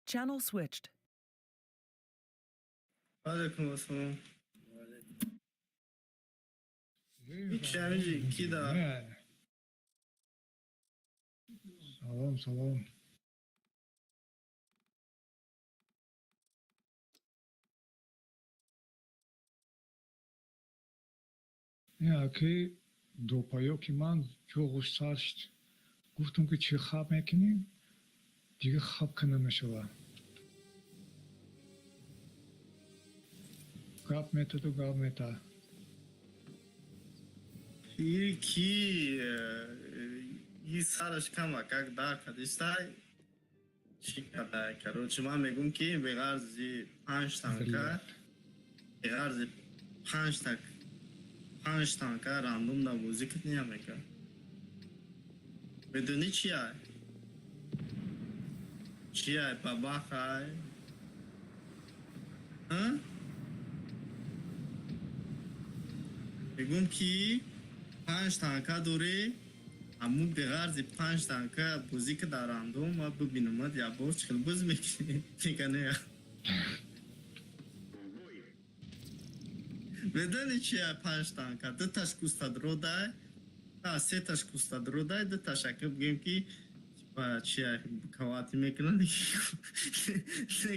Channel switched. Alaikum assalam. Hiç yani ki da. Salam, salam. که دو پایو که من جوغش سرشت گفتم که چی خواب میکنیم دیگه خواب کنه نشوه گاب میتا تو گاب میتا И сараш кама, как да, кадистай, чикадай, короче, man megum ki به غرض 5 تانکا به غرض 5 تانکا راندوم دا موزیک نیامه بدونی چیه بابا خای میگم کی 5 تانکا دوره امو به غرض 5 تانکا موزیک دا راندوم و ببینم یا باز چخل بز میکنه بدونی چیه 5 تانکا 2 تاش کوستاد رو دای 3 تاش کوستاد رو دای 2 تاش اکه بگیم کی چیه کواتی میکنن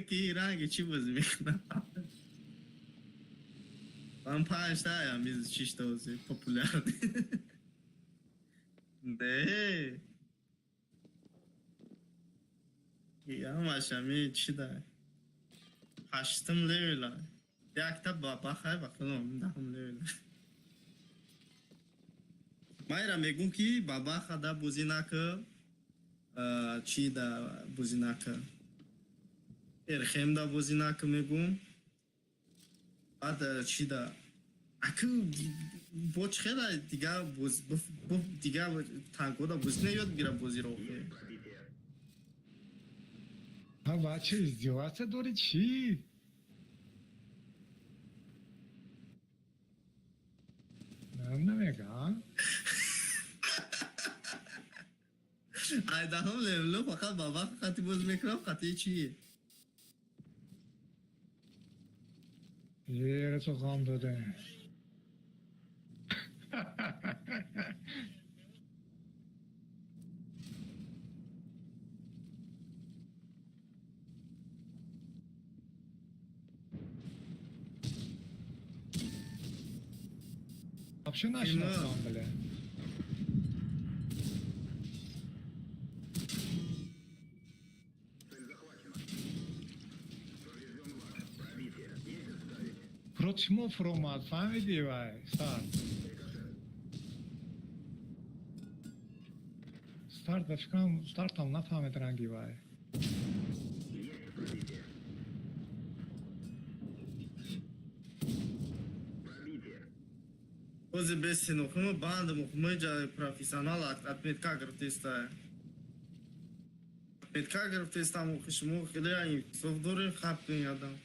که ایرانگی چی باز میکنن من 5 تایم میز 6 تاوزی پاپولار ده یا ماشامی چی دای 8م لیولا یک تا بابا خواهی بکنم 10م لیولا مایرا میگم که بابا خدا بوزی نکه چی دا بوزی نکه ارخیم دا بوزی نکه میگم بعد چی دا اکو بوچ خیلی دیگه تانکو دا بوزی نیاد گیره بوزی رو ها بچه ازدیوات داری چی؟ نمیگم ایده هم لیولو فقط بابا خطی بوز میکنم خطی چیه؟ یه تو خام داده آپشن نشناسم بله Почему формат? Фамилия, вай, старт, бачкам, стартам нафамед ранги, вай. Ози беси нухуmu банда мухумы жа профессионал отметка графтиста. Отметка графтиста мухишму хилай софдори хапкин ядам.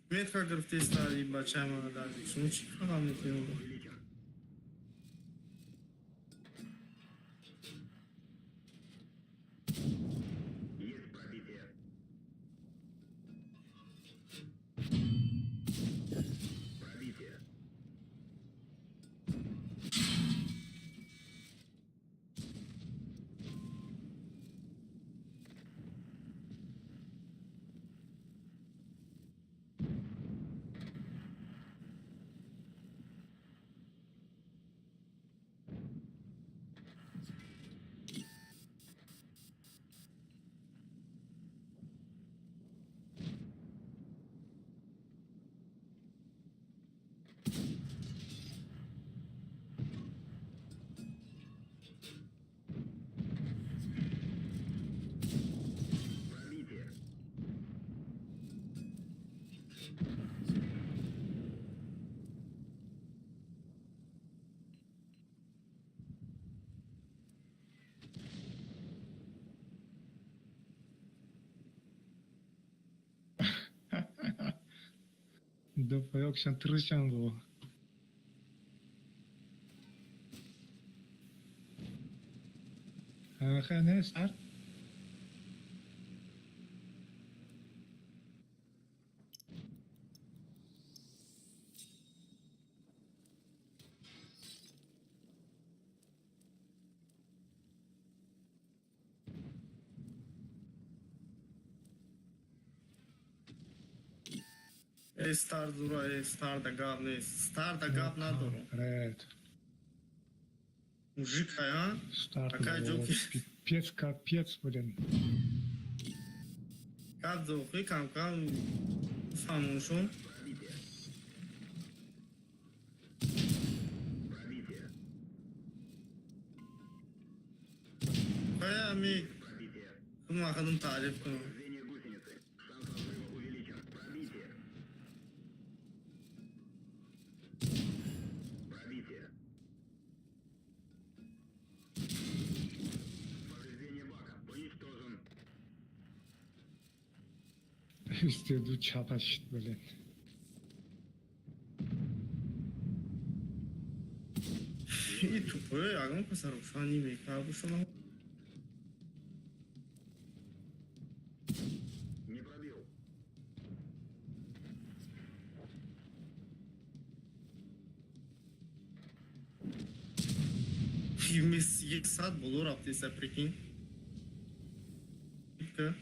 Отметка графтиста и бачама дади. Шуну чи ханам нихуну. Dopo yok sen tırışan bu. خیلی نیست سر استار زورا استار دا گاب نیست استار دا گاب ندارم رد موژیک ها ستارت Такая было джоки. пипец капец, блин. گاب زوخی کم کم فهمونشون خواهی همی کنم خودم تعریف کنم Üstü çapaş böyle. این توپه اگه پسر روشانی میکنه بشون یک ساعت بلو رفتی سپریکین که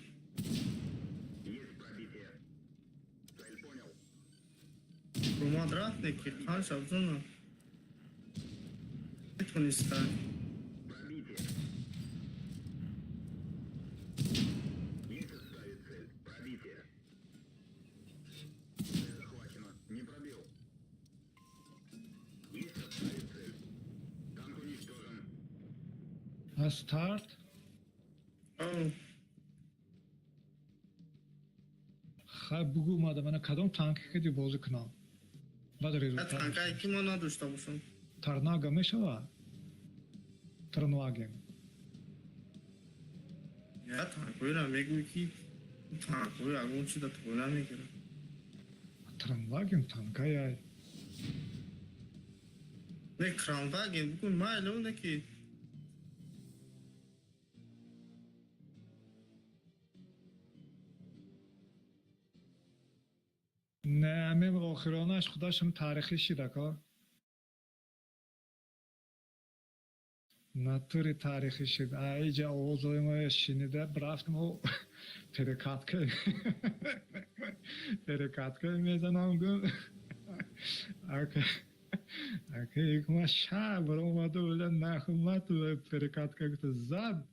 روما درفت نکی خان شبزونه میتونستن Start. اوه خب بگو من کدام تانک که بازی کنم. بعد نه رزولت. تنکایی که ما نداشته باشم ترناگا میشوا. ترنواگم. یا تنکایی را میگوی که تنکایی اگه اون چی دا تولا میگیره ترنواگم تانکای. نه کرانواگن بکن ما الان نکی نه همه آخرانش خداشم تاریخی شده که. نطوری تاریخی شد. ایجا اوضاع ما شنیده برفتم و پرکات که میزنم گم. اگه یک ما شب برام اومده بوده نخومد و پرکات که زد.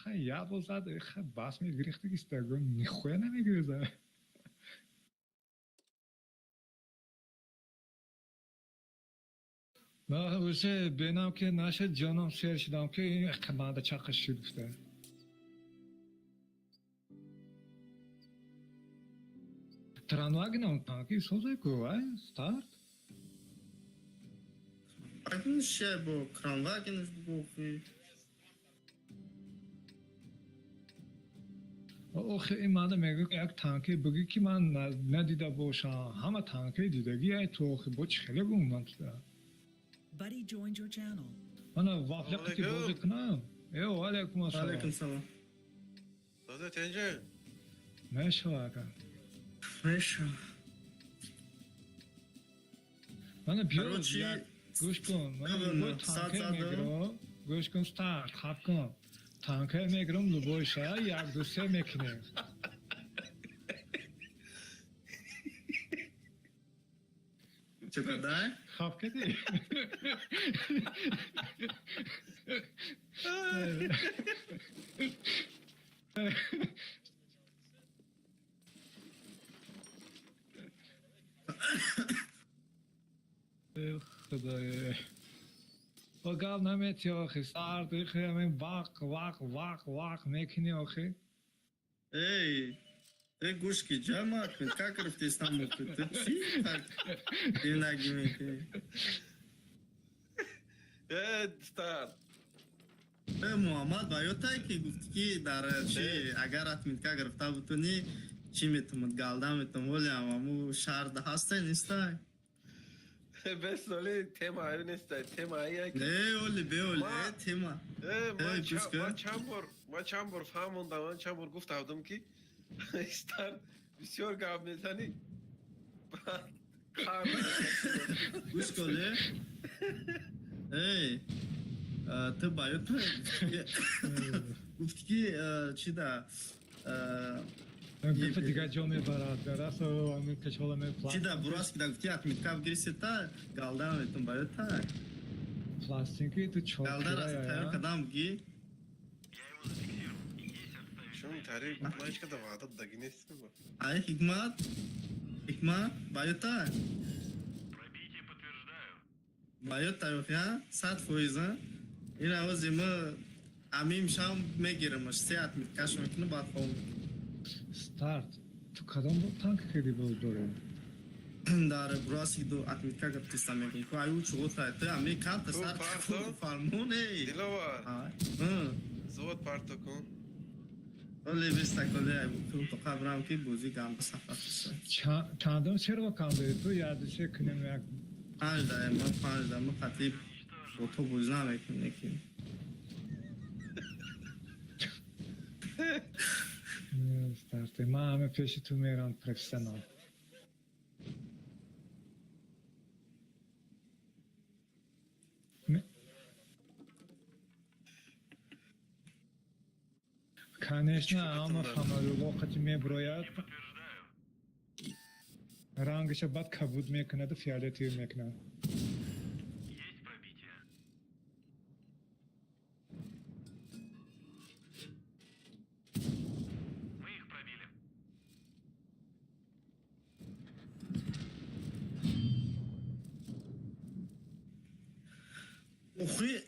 خیلی یابو زد خیلی باس میگریخته گیسته گم نیخواه نمیگریزه. نه واسه بینام که نشد جانم سیر شدم که این احتمال چقش شده. ترانواگن اون تانکی سوزه کوه استارت. اگه نشه با کرانواگنش بگوی آخه این ماده میگه یک تانکی بگی که من ندیده باشم همه تانکی دیدگی ای تو آخه با چخله گم نتده. Buddy joined your channel. من وافلق که بازی کنم. ایو علیکم علیکم السلام. سلام داده تنجل میشه واقعا. میشه من بیو برای چی؟ گوش کن من نبینم. با ساعت تانکی زده. میگیرم گوش کن ستارت خب کن تانکی میگیرم لبوشه یک دو سه میکنیم چه کردن؟ خب کدی خدای با گاب نمیتی آخه سارد ایخی همین واق میکنی آخه ای گوش کی جمع کن که گرفتی استانبول تو چی؟ این نگی میکنی ستار محمد بایوتای که گفتی که در چی اگر اتمیتکا گرفته بتونی چی میتونم گالده میتونم ولی همو شهر ده هسته نیسته بس ولی تم هایی نیست تم هایی که نه اولی به اولی تیما ما چند بار فهموندم من چند بار گفته بودم که استار بسیار گپ میزنی کار گوش کنه ای تو باید تو گفتی که چی دا گفت دیگه جامعه برادر است و همین کشور چی دا براس که دا گفتی اتمیت کاب گریسه تا گالدان میتون باید تا پلاستیکی تو گالدان از چوکیره تایو یا کدام گی شون تعریف ما هیچ کدام عادت دگی نیست ای حکمت باید تا باید تا یا 100% این آوازی ما امیم شام میگیرمش 3 اتمیت کش میکنه بعد خواهم استارت تو کدام بود تانک خیلی بود داره در براسی دو اتمیکا گفتیستم میگن که ایو چوغو تا امریکا تا سر فرمونه دلوار ها زود پارتو کن ولی بیستا کلی ایو تو قبرم که بوزی گام سفر چندم چرا کام داری تو یادش کنیم یک 5 دقیقه ما خطیب تو بوز نمیکنه که استارت ما همه پیش تو میرم پروفسیونال Конечно, ama ханали вақти меброяд рангаш бад кабуд мекунад фиолетовый мекунад Есть пробитие. Мы их пробили. مخی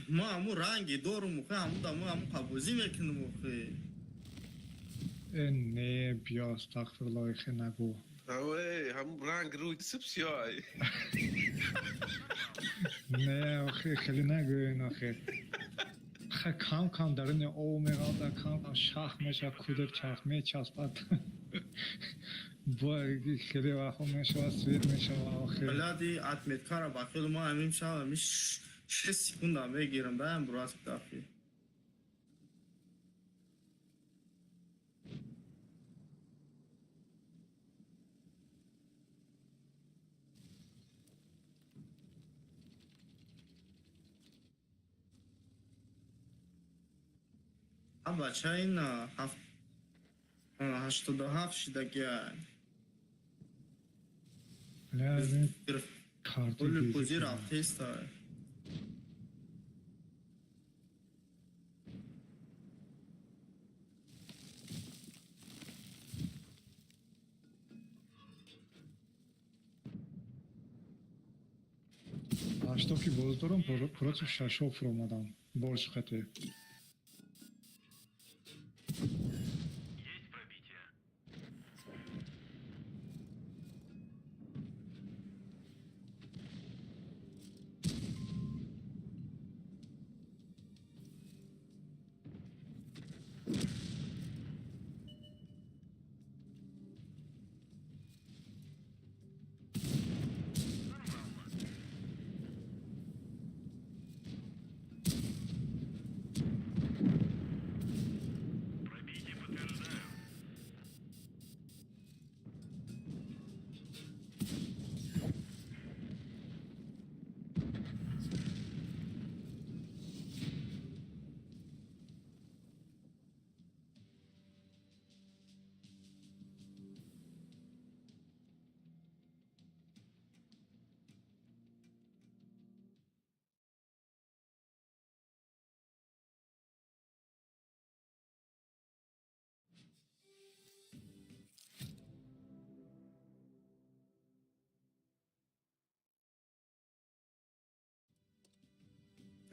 ما همو رنگی دور مخی همو دامو همو قبوزی میکنه مخی نه بیا استغفرالله خی نگو اوه هم رنگ روی سبسیای نه آخه خیلی نگو این آخه کم کم درون او میاد کم کم شخ میشه کودر چرخ میچسبد با خیلی وقت میشه سوید میشه آخه بلادی اتمیت کارا با خیلی ما همیم شام همیش 6 سکوند هم بگیرم دایم براس بدافی بچه این 87 شدگی لازم کارتی کلی پوزی بیزی رفته است аштоки боз дорам против шашов омадам борш хате Есть пробитие. Пробитие подтверждаю.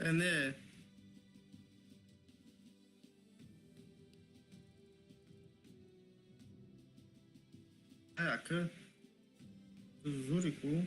نه که زوری کو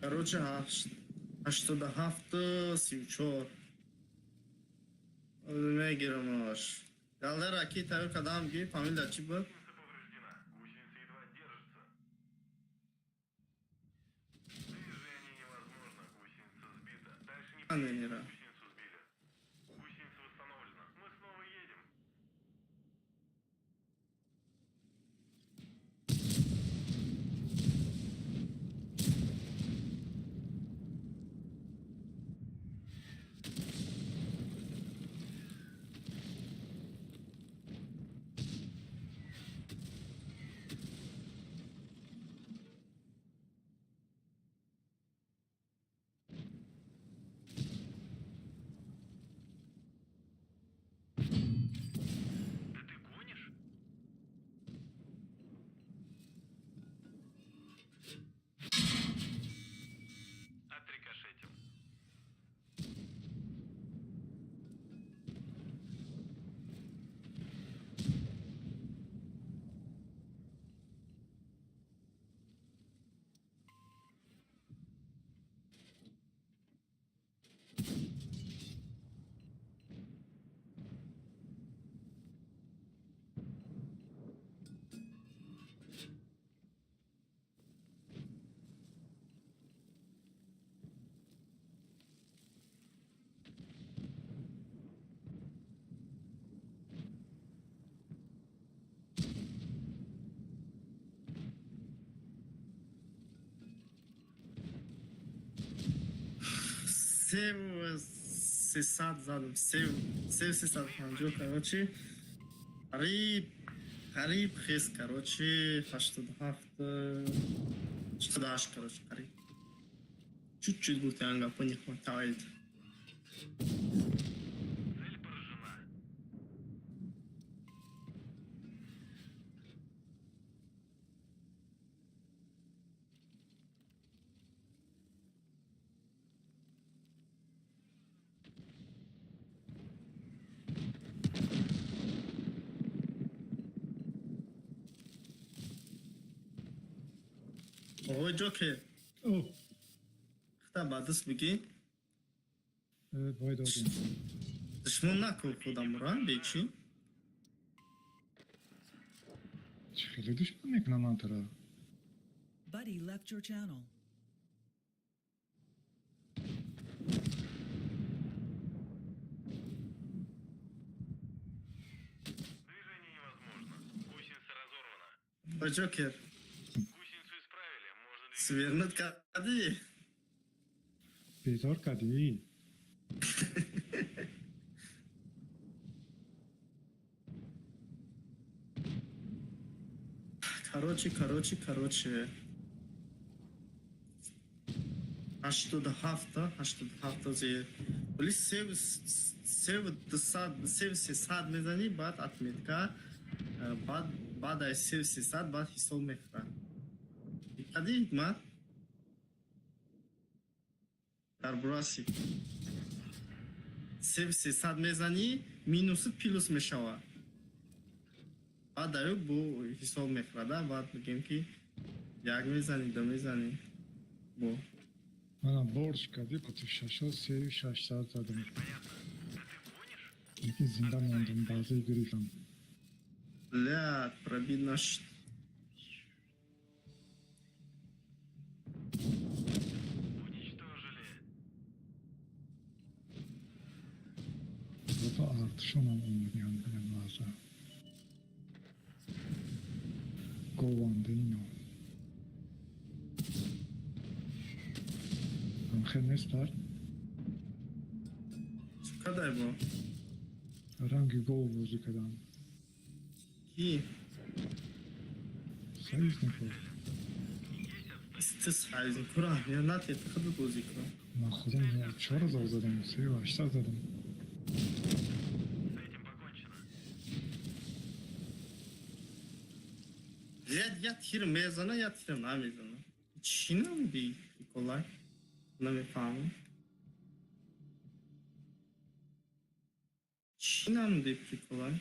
короче 87 34 мегирамаш галда ракета кадамги фамилия чи буд Гусеница повреждена. Гусеница едва держится. Движение невозможно. Гусеница сбита. Дальше не аненира гусеницу сбили. Гусеница восстановлена. Мы снова едем. Да ты гонишь? Отрикошетил. сев 300 задам сев 350 короче қариб хес короче 87 88 короче қариб чуть-чуть будет ангапа не хватает Цель поражена. оғой ҷокер او хата бадис бигӣ باید آدم душмон накун худамро бечи چه خیلی دشمن میکنم من تو را Buddy left your channel. Движение невозможно. Гусеница разорвана. оғой ҷокер Гусеницу исправили. Можно двигаться. свернут кардӣ بیزار کردی короче 87 зе вали сев 300 мезанӣ баъд отметка баъд аз сев 300 баъд ҳисоб мехӯрад диққати ҳикмат дар бураси сев 300 мезанӣ минуси плюс мешавад баъд дар ё бо ҳисоб мехӯрада баъд мегӯем ки як мезанӣ ду мезанӣ бо منم борщ کردی با تو 600 زدم یکی زنده موندم بازی گریزم блядь, пробит наш Уничтожили. با ارتشان هم اومدیم به مازه گوانده اینو هم خیلی نیست در кадай бо رنگی گو بازی کردم ки سعیز نکن тис ҳайзин кура я натет хаду бозӣ кура من خودم 4000 زدم 3800 زدم С этим покончено. я тир мезана я тир намезана чӣ намуди приколай намефаҳмам чӣ намуди приколай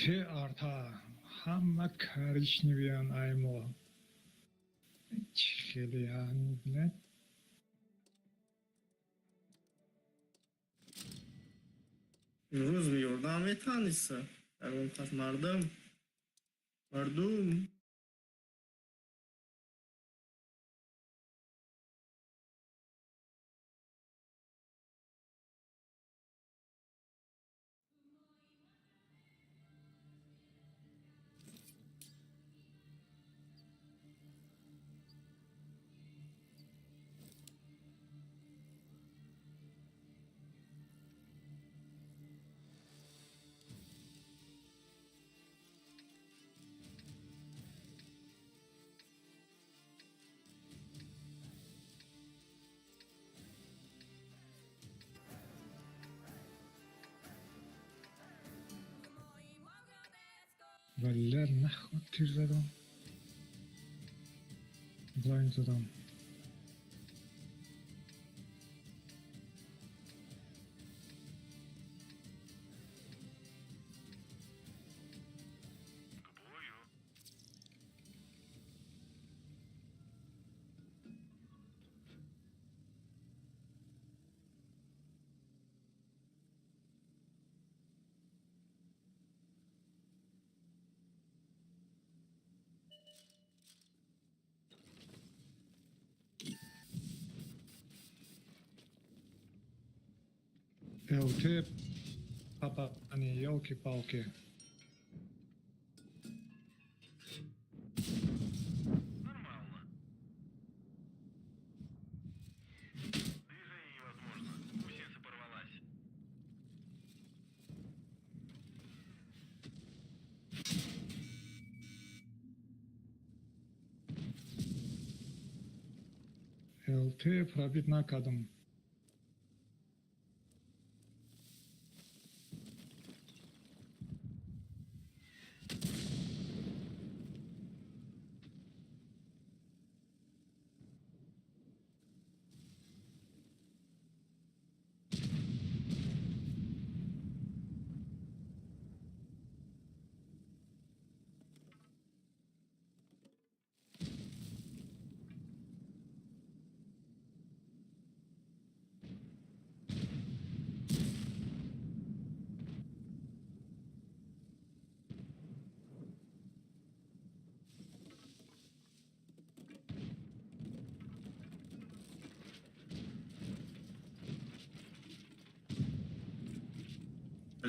Те арта хамма коричневый аймо. خیلی نه. امروز میوردم میتانیسه اون پس مردم ولی نخواد تیر زدم بلاین زدم К бою. ЛТ папа, они елки-палки. Нормально. Движение невозможно. Гусеница порвалась. ЛТ пробит накадом.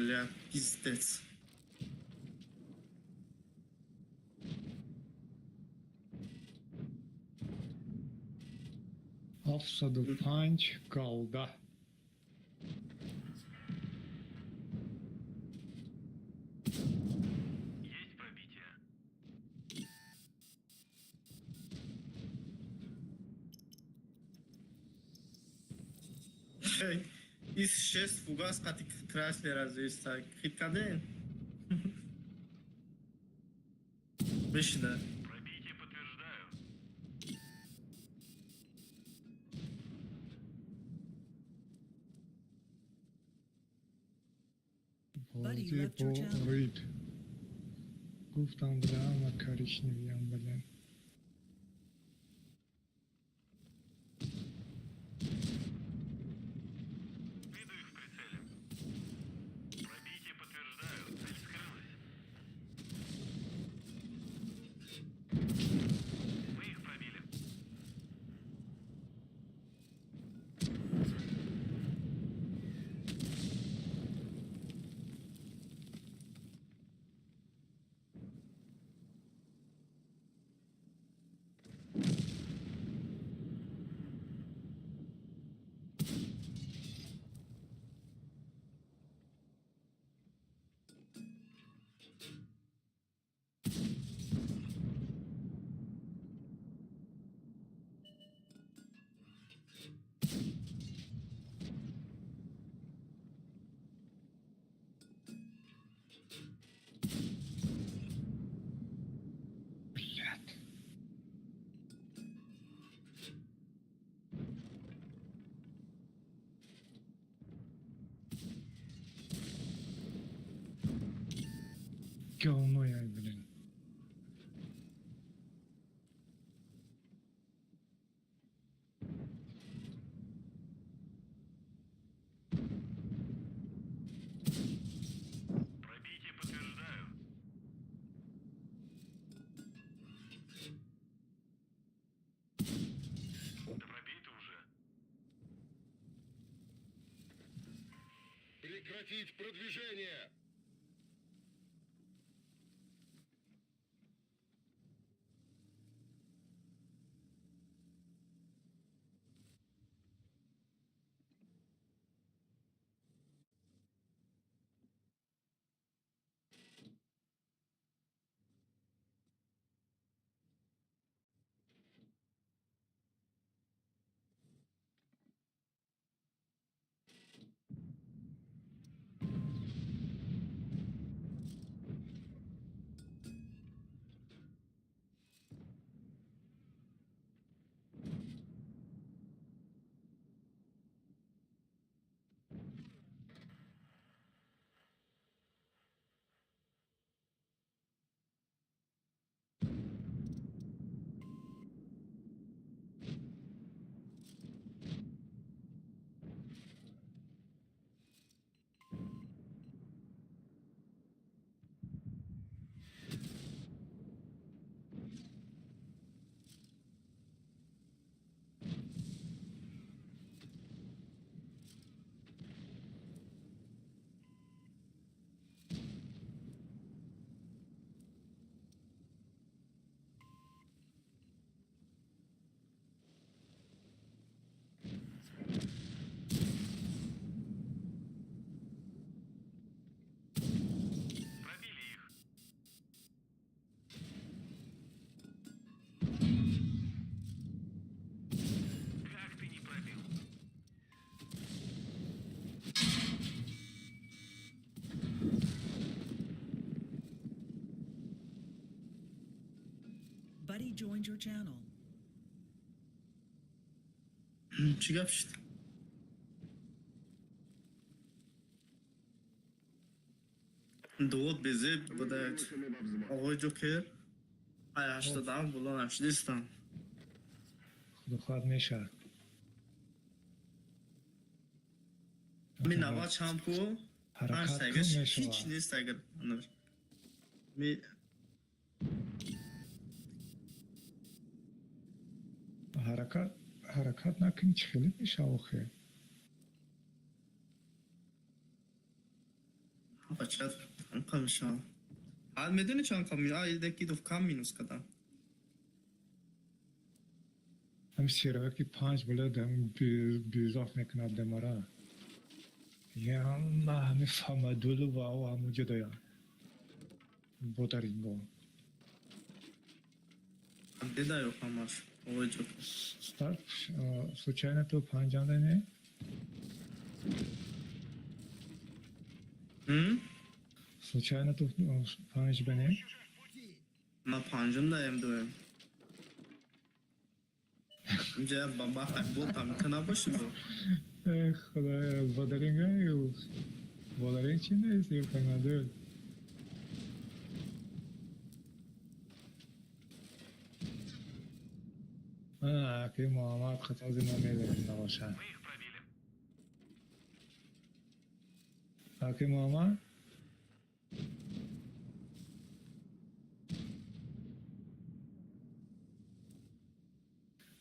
бля, пиздец. Offside punch kaldı. Есть пробитие. Из 6 фугас қати краслер аз иста хиткаден. Бешида. Пробитие подтверждаю. Buddy Вроде left your channel. болит. Гуфтам бля, коричневый, блин. Виду их в прицеле. Пробитие подтверждаю. Цель скрылась. Мы их пробили. говно, блин. Пробитие подтверждаю. Да пробей-то уже. Прекратить продвижение! Пробили их. Как ты не пробил? Buddy joined your channel. چی گپ شد؟ دوت بزه بوده آقای جوکر 87 بلان اشتیستم خدا خواهد میشه. می نوا چمپو من حرکت سگش کن میشه. هیچ نیست اگر می حرکت نکنی چه خیلی میشه آخه. بچه کم شام حال میدونی چند کم می آید دکی دو کم مینوس کدام هم سیروکی 5 بلد هم بیزاف میکنه دمارا. یا الله همی فهمدولو و او همو جدایا. بودارینگو. دیده یو کماش آقای جوکر Start случайно то панжандане случайно то панж бане من پنجم دایم دویم اینجا بابا بود هم کنه باشی با خدایا بودارینگا یو بودارینگ چی نیست یو کانادل که محمد خط از ما میدونیم نباشه Мы их пробили. که محمد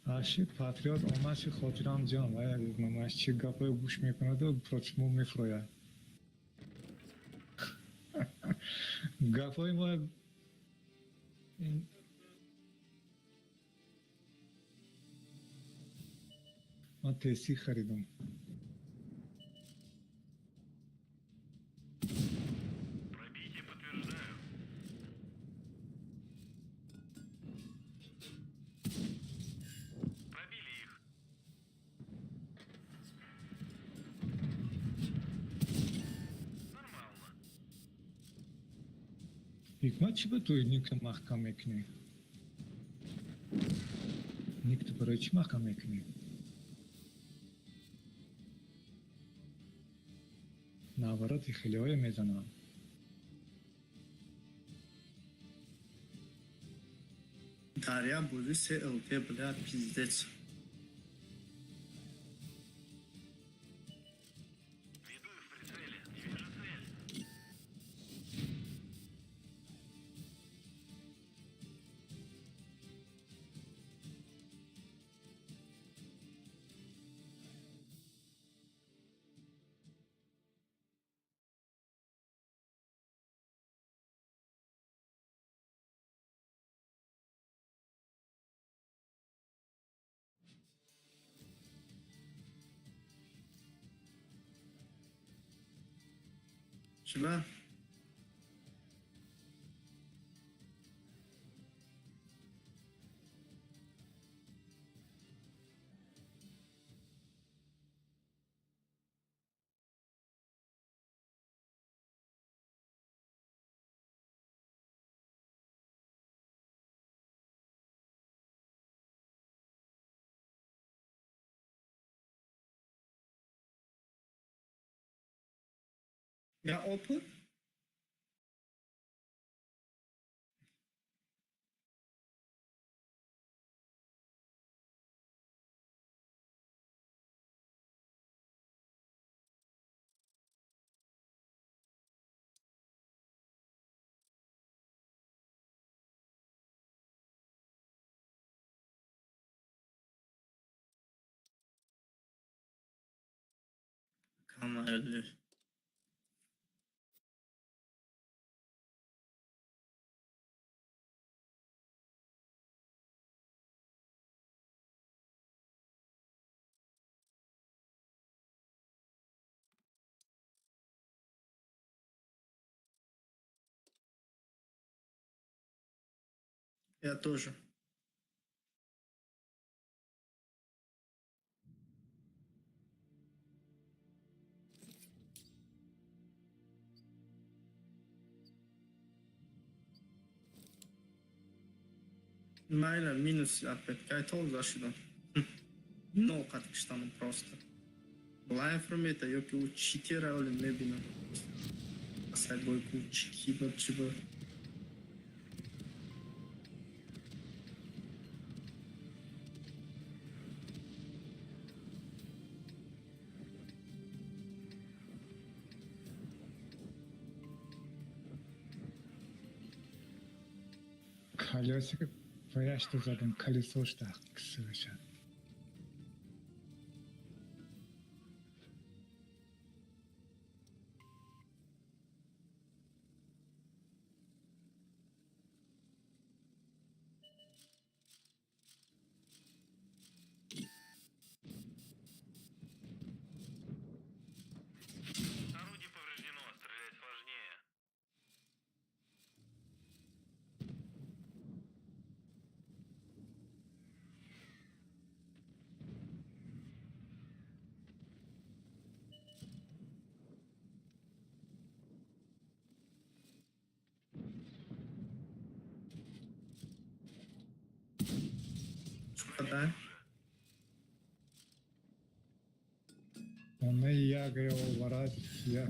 اشی پاتریوت آماش خاطرم جان و ماماش چی گپای گوش میکنه و پروچمو میفروید گپای ما من تسی خریدم Пробитие подтверждаю. Пробили их. Нормально. حکمت چی به توی نیکت محکم میکنی؟ نیکت برای چی محکم میکنی؟ نوارات خیلی های میزنم Тарья бузи се ЛТ, бля, пиздец. Веду их в прицеле. Не вижу цель. Şuna. Ya open. Kamerlı. Я тоже. Майна минус опять. Кайтол зашидом. Ну, катыштану просто. Blind from это, ёки у читера или мебина. Сайбой ку чикибо чибо. Колесико пояшты задым колесо штах кісі. Орудие повреждено. Стрелять сложнее. Да? Оны я говорил, варать, я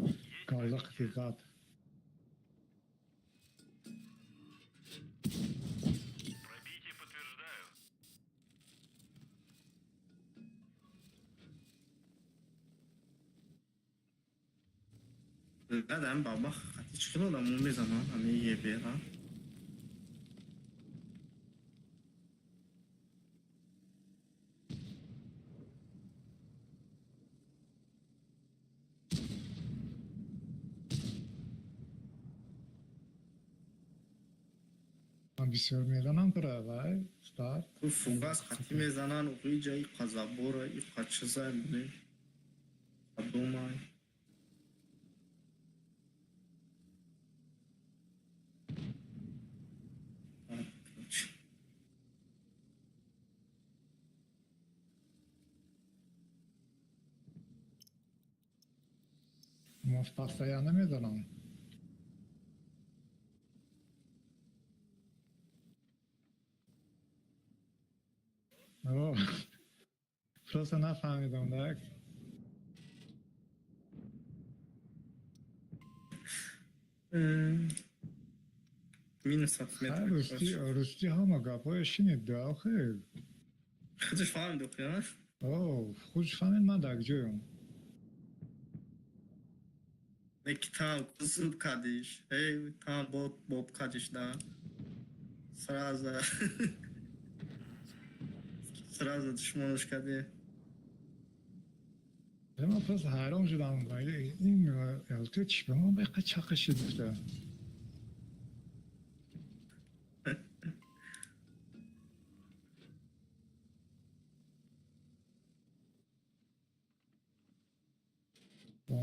калдық физат. Пробитие подтверждаю. Zaten baba hadi çıkıyor da mummi zaman hani iyi bir ha. Ambisyon meydanım kıravay, start. Bu fugas hati mezanan okuyacağız kazabora kaçıza bile. Abdomay. Most постоянно мейданом. О, просто нafahmidim da. минус 7 ها метр. راستی ها گپای شنیدی آخه خودش فهمید ها. اوه خوش فهمید من در جایم Neki tam kusur kardeş. Hey tam bob kardeş da. Сразу. Сразу düşmanlık. من پس حیران شدم این الته چی به من بقیه چقشی دفته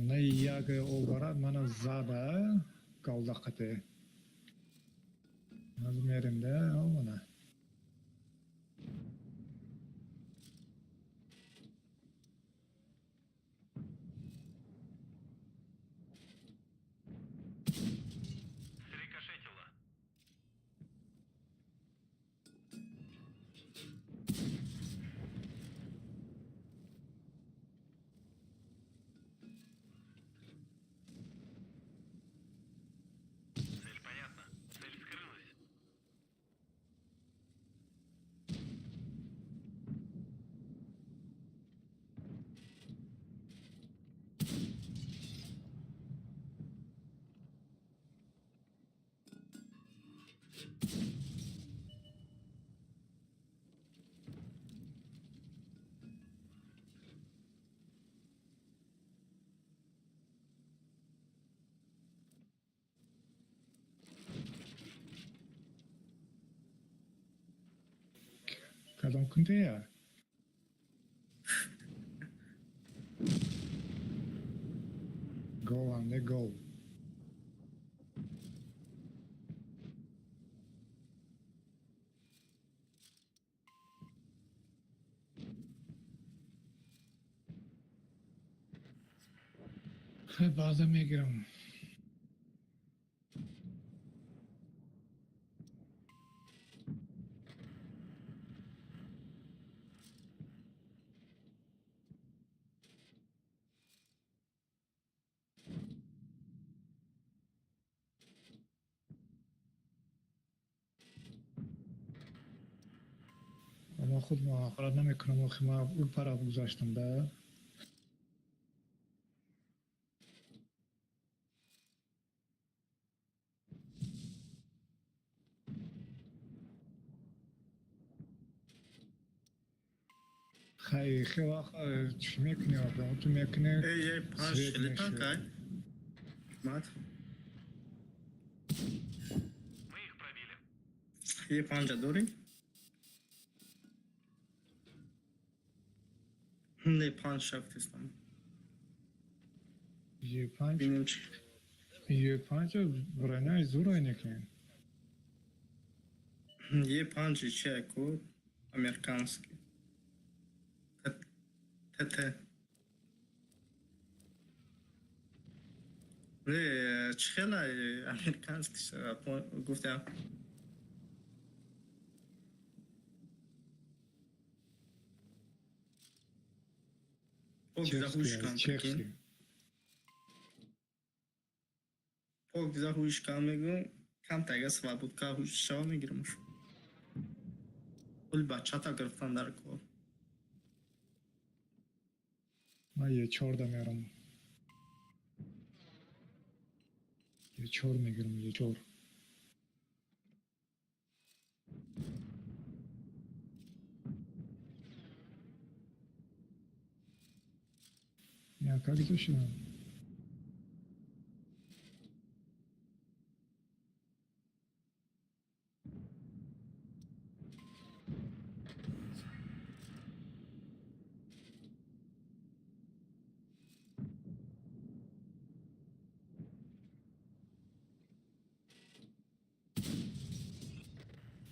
نه یک اوبرد منو زده گلدقته از میریم ده آمونه Срикошетило. Цель понятна. Цель скрылась. کدام کنده یا گل هم ده گل خیلی بعدا میگیرم اما خود مؤخرا نمیکنم آخه من اون پرا بگذاشتم ده خیلی وقت چی میکنی آقا تو میکنی Ey panç Svet şeli meşe. tankay. Mat. Мы их пробили. Ye panca dori. Ne panç şaftistan. یه پنج Benim için. یه پنج برای زور اینه که Ye panç çeko amerikanski. Tete. Ve çela amerikanski گفتم Pok zahushkan. چخسی Pok zahushkan میگم کم تگه свободка هوششا میگیرمش. کل بچه تا گرفتن در کار. من یه 14 میارم یه 4 میگیرم یه 4 یا как зашел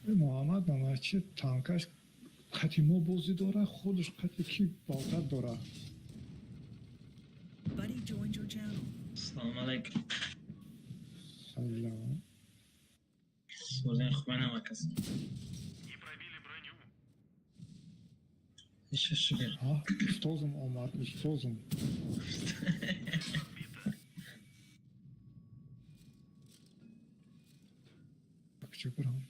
محمد ممچی تانکش قتیمو بازی داره خودش قتی کی بالتر داره Buddy joined your channel. السلام عليكم سلام سوزين اخوانا وكذا Не пробили броню. ايش الشغل ها استوزم اومد استوزم Разбито. küçük buram.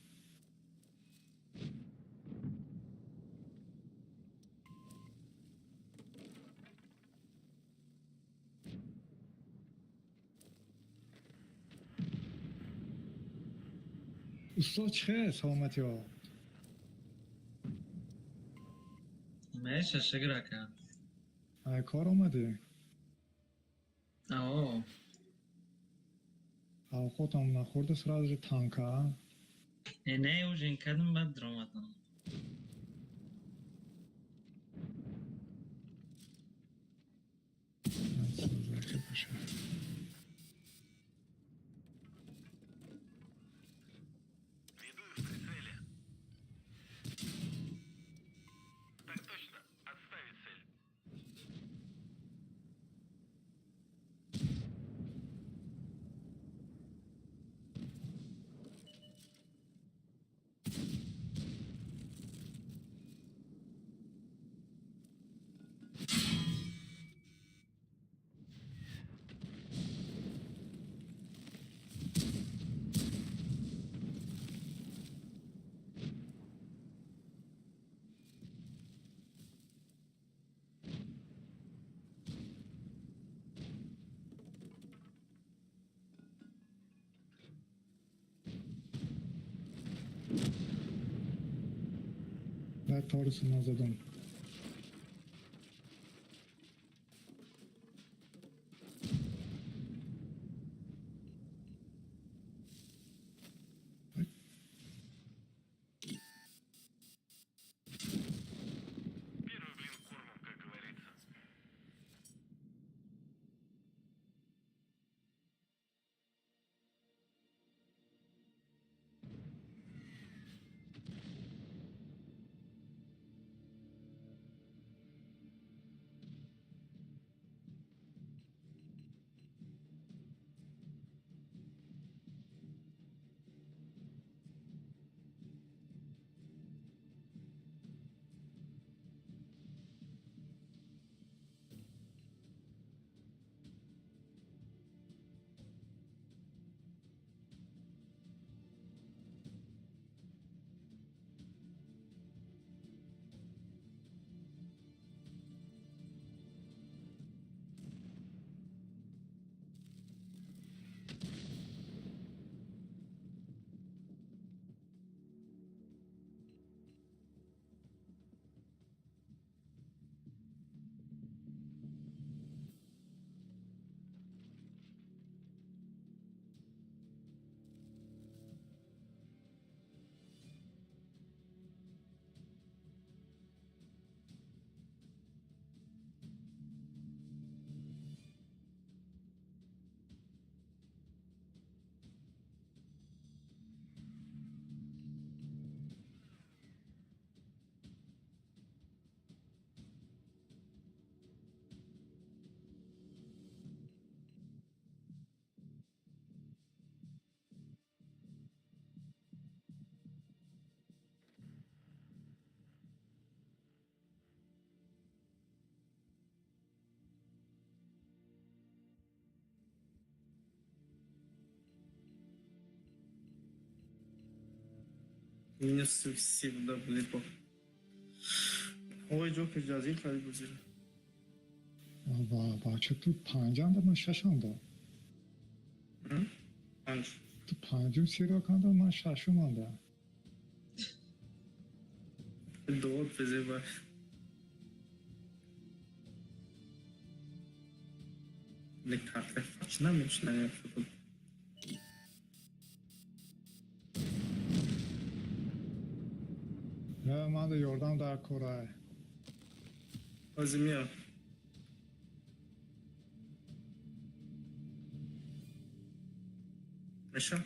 Usta چه سلامتی ها ماشي شكرك يا ای کار آمده اوه او خودم نخورده سر از تانکا نه وجين كدم بعد دراماتنا Веду их в прицеле. Так точно. Отставить цель. بعد تارس نزدم Первый блин кормом, как говорится. Мне всегда влипо. Ой, Джокер, جزیل خیلی بزیره. و بچه تو پنجم ده من ششم ده پنج. تو پنجم سیرا کنده من ششم ده دوات بزیر باید. Lektartlar façnamış ne yapıyordum. نه من ده یردم در کره Azim ya. Eşa.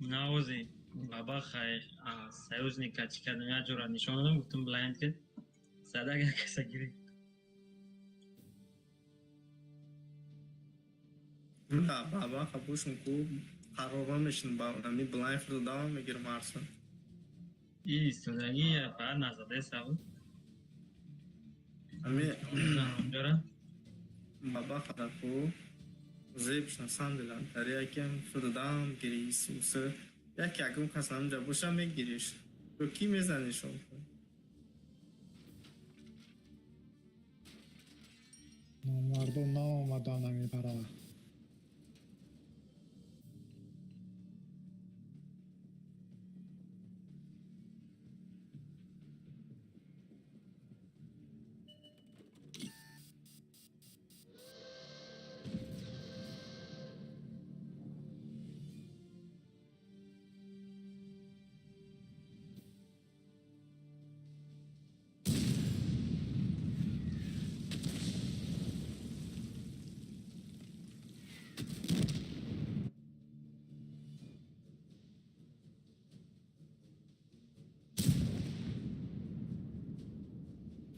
ناوزی بابا خیر سایوز نیکاچی کردم یا جورا نشانم گفتم بلند که صدا کسا گیری نه بابا خبوشون کو قرار میشن با نمی بلاین فردا میگیرم مارسون ای استودنی بعد نزده سبود امی اونجا را بابا خدا کو زیبش نسان دلم در یکم فردا گریس اوسه یک یکم کسان جا بوشم میگیریش تو کی میزنیشون مردم نامدن نمیبره.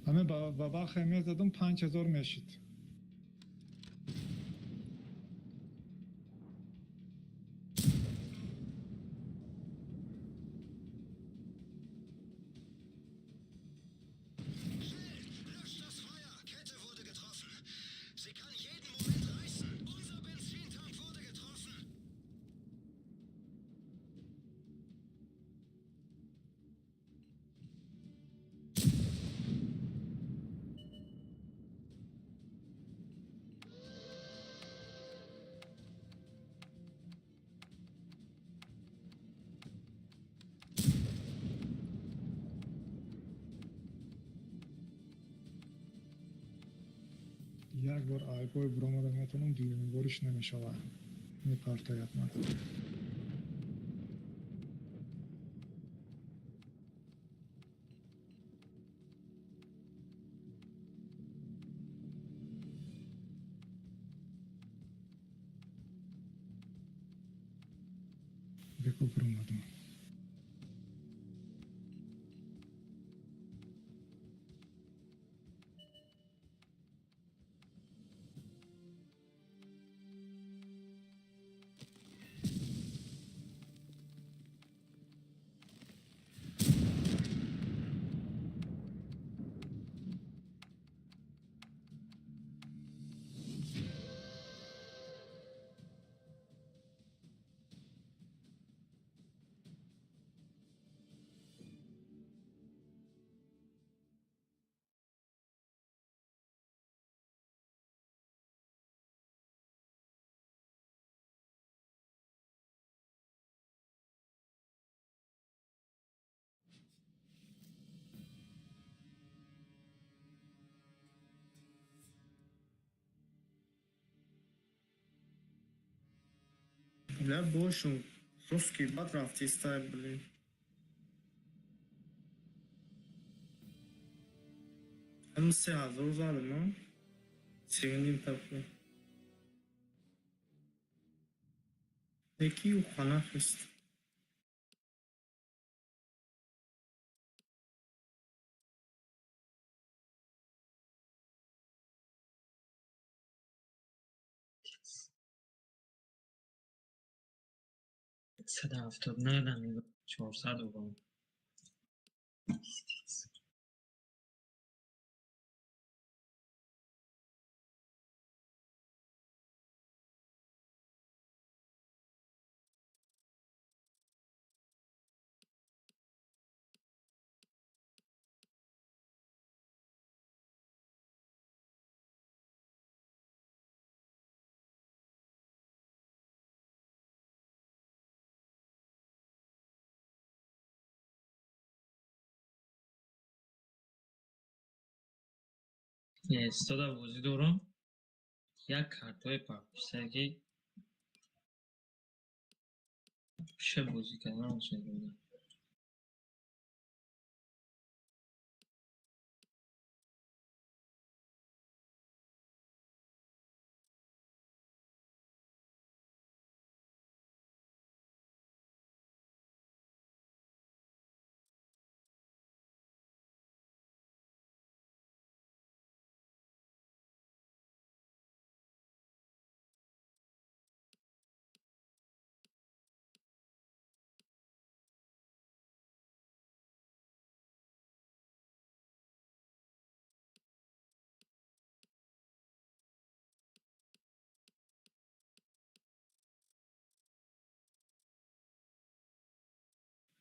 همه بابا خیمه زدم 5000 میشید. Löscht das Feuer! Kette wurde getroffen. Sie kann jeden Moment reißen. Unser Benzintank wurde getroffen. یک بار آیپای برامو رو میتونم دیگه بارش نمیشوه میپرتاید من بکو برامدم نه باشون روسکی بد رفتی استایل بلی هم 3000 زدم ها سیونیم تفلی یکی و خانه خست صد هفتاد نه نمیگم 400 و استاد بازی دورم یک کارتای پاکستانی پیش بازی کردن شده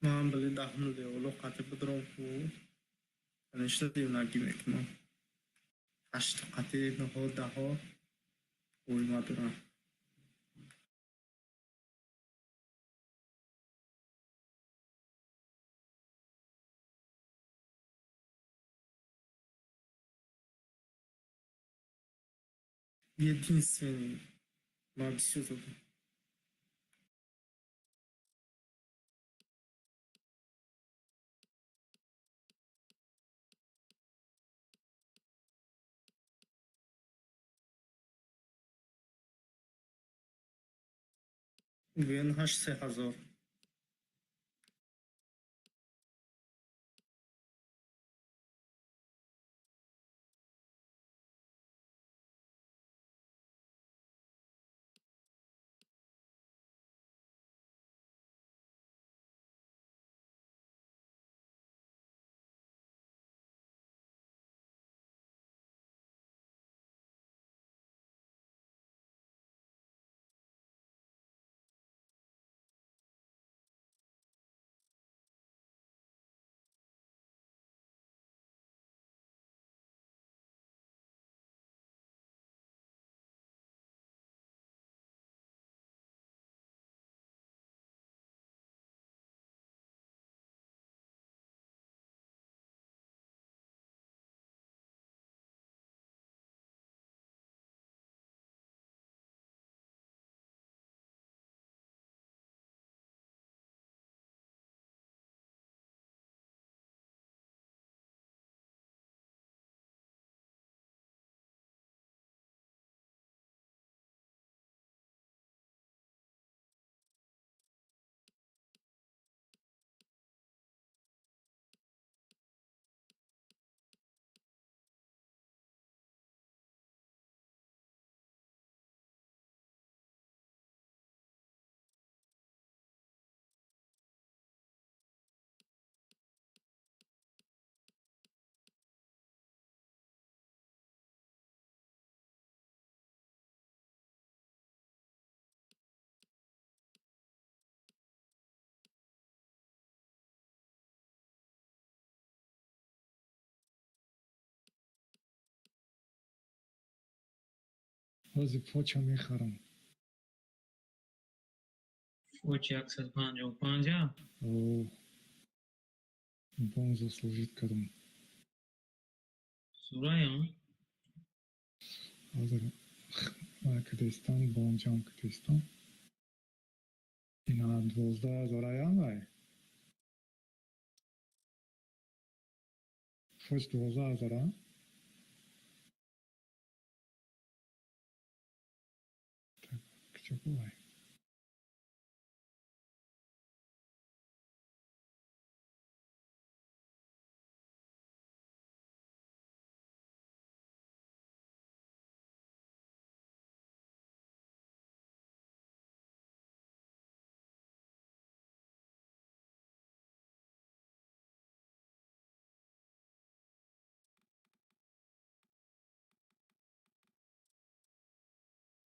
من بلی دهم لیولو قطع بدرم کو نشته دیو نگی میکنم هشت قطع نه ده ها uyuma duran. Единственный Максютов. Венхаш 3000. بازی فوچا میخرم. فوچ 155 О, бонза служит кадом. سورایم Hazır Kurdistan, Bonjam Kurdistan. اینا 12000 هم های. فوج 12000 هم. کجا بوای؟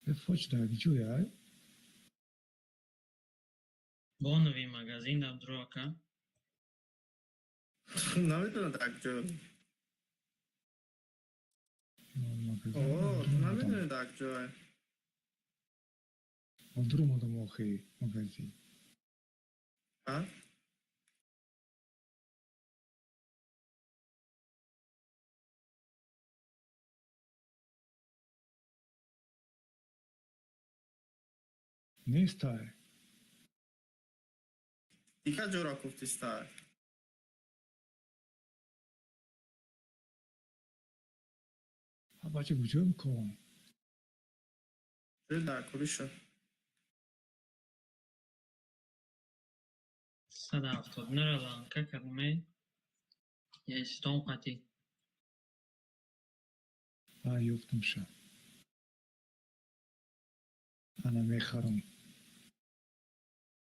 به فوج درگیجوی های. بانوی مگزین دم دراکه نمیدونم دکتر. اوه نمیدونم دکتر. Durmadım okey magazin. ها؟ نیست های. دیگه جورا کوفتیستار. ها بچه کجا بکن؟ چه در کلیشو؟ 170 نرالان که کرمی یه استون قطی ها یفتم شد. انا میخرم.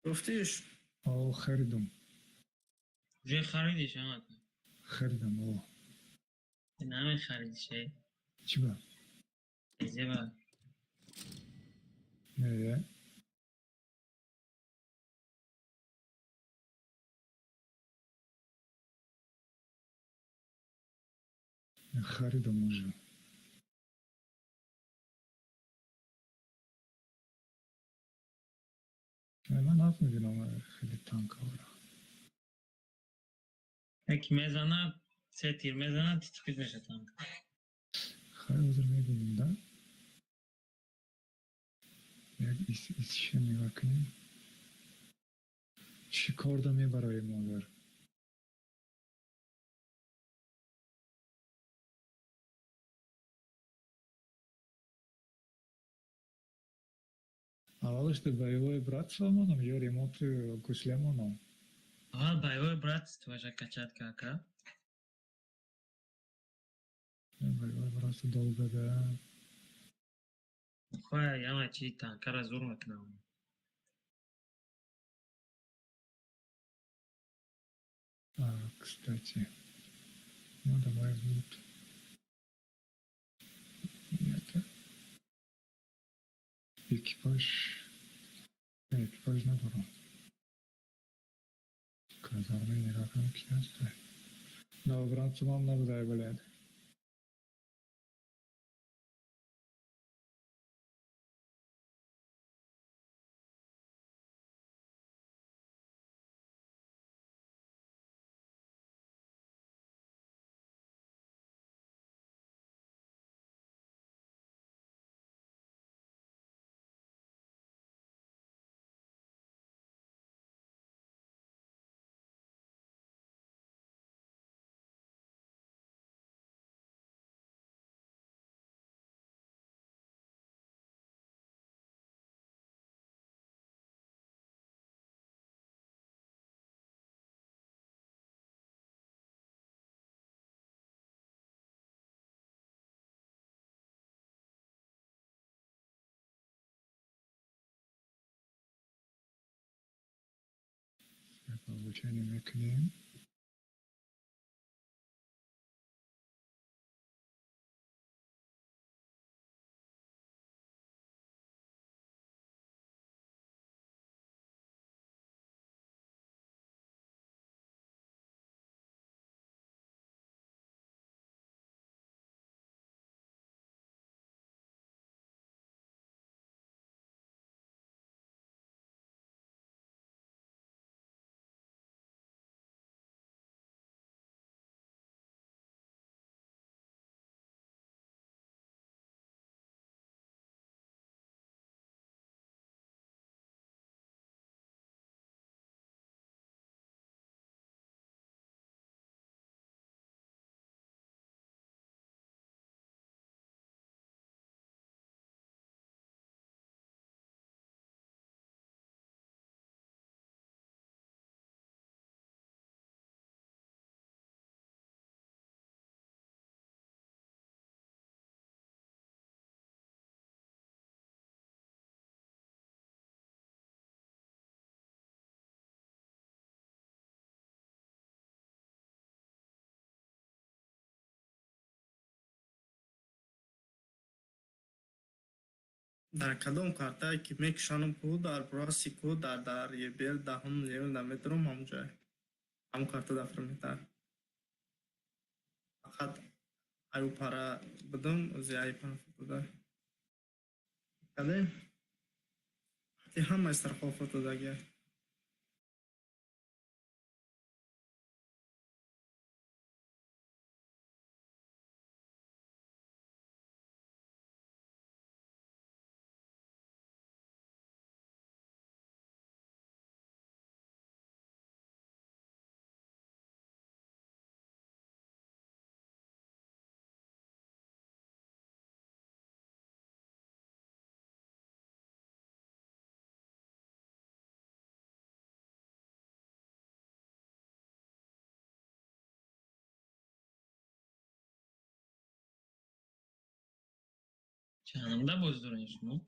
گفتیش؟ او خریدم. کجای خریدیش هم خریدم او. این همه خریدیشه چی با؟ ایزه با نه خریدم уже. من حرف میبینم خیلی تانک ها. یکی میزنه 3 تیر میزنه تیپیک میشه تانک. خیلی حضور میبینیم ده. یک ایسشه نگاه کنیم. چی کار دمی برای مادر؟ اولش ده боевой брат салманам یا ремонт гусляманам. Avval boyvoy brat твоя качать кака. боевой брат долго да. Khoya yana chi tankara zo'r میکنم. Кстати, надо возьмут. Это экипаж надо. Казармы не раком киясты. Новобранцу вам надо блядь. Обучение мекнем. در کدام کارتایی که میکشانم کو در براسی کو در یه بیل دهم لیول نمیتونم همونجا هم کارت دفتر میتر فقط ایو پارا بدم زی ای پارا فتوده کده حتی همه استرخوا فتوده گه Canımda bozdurun şunu.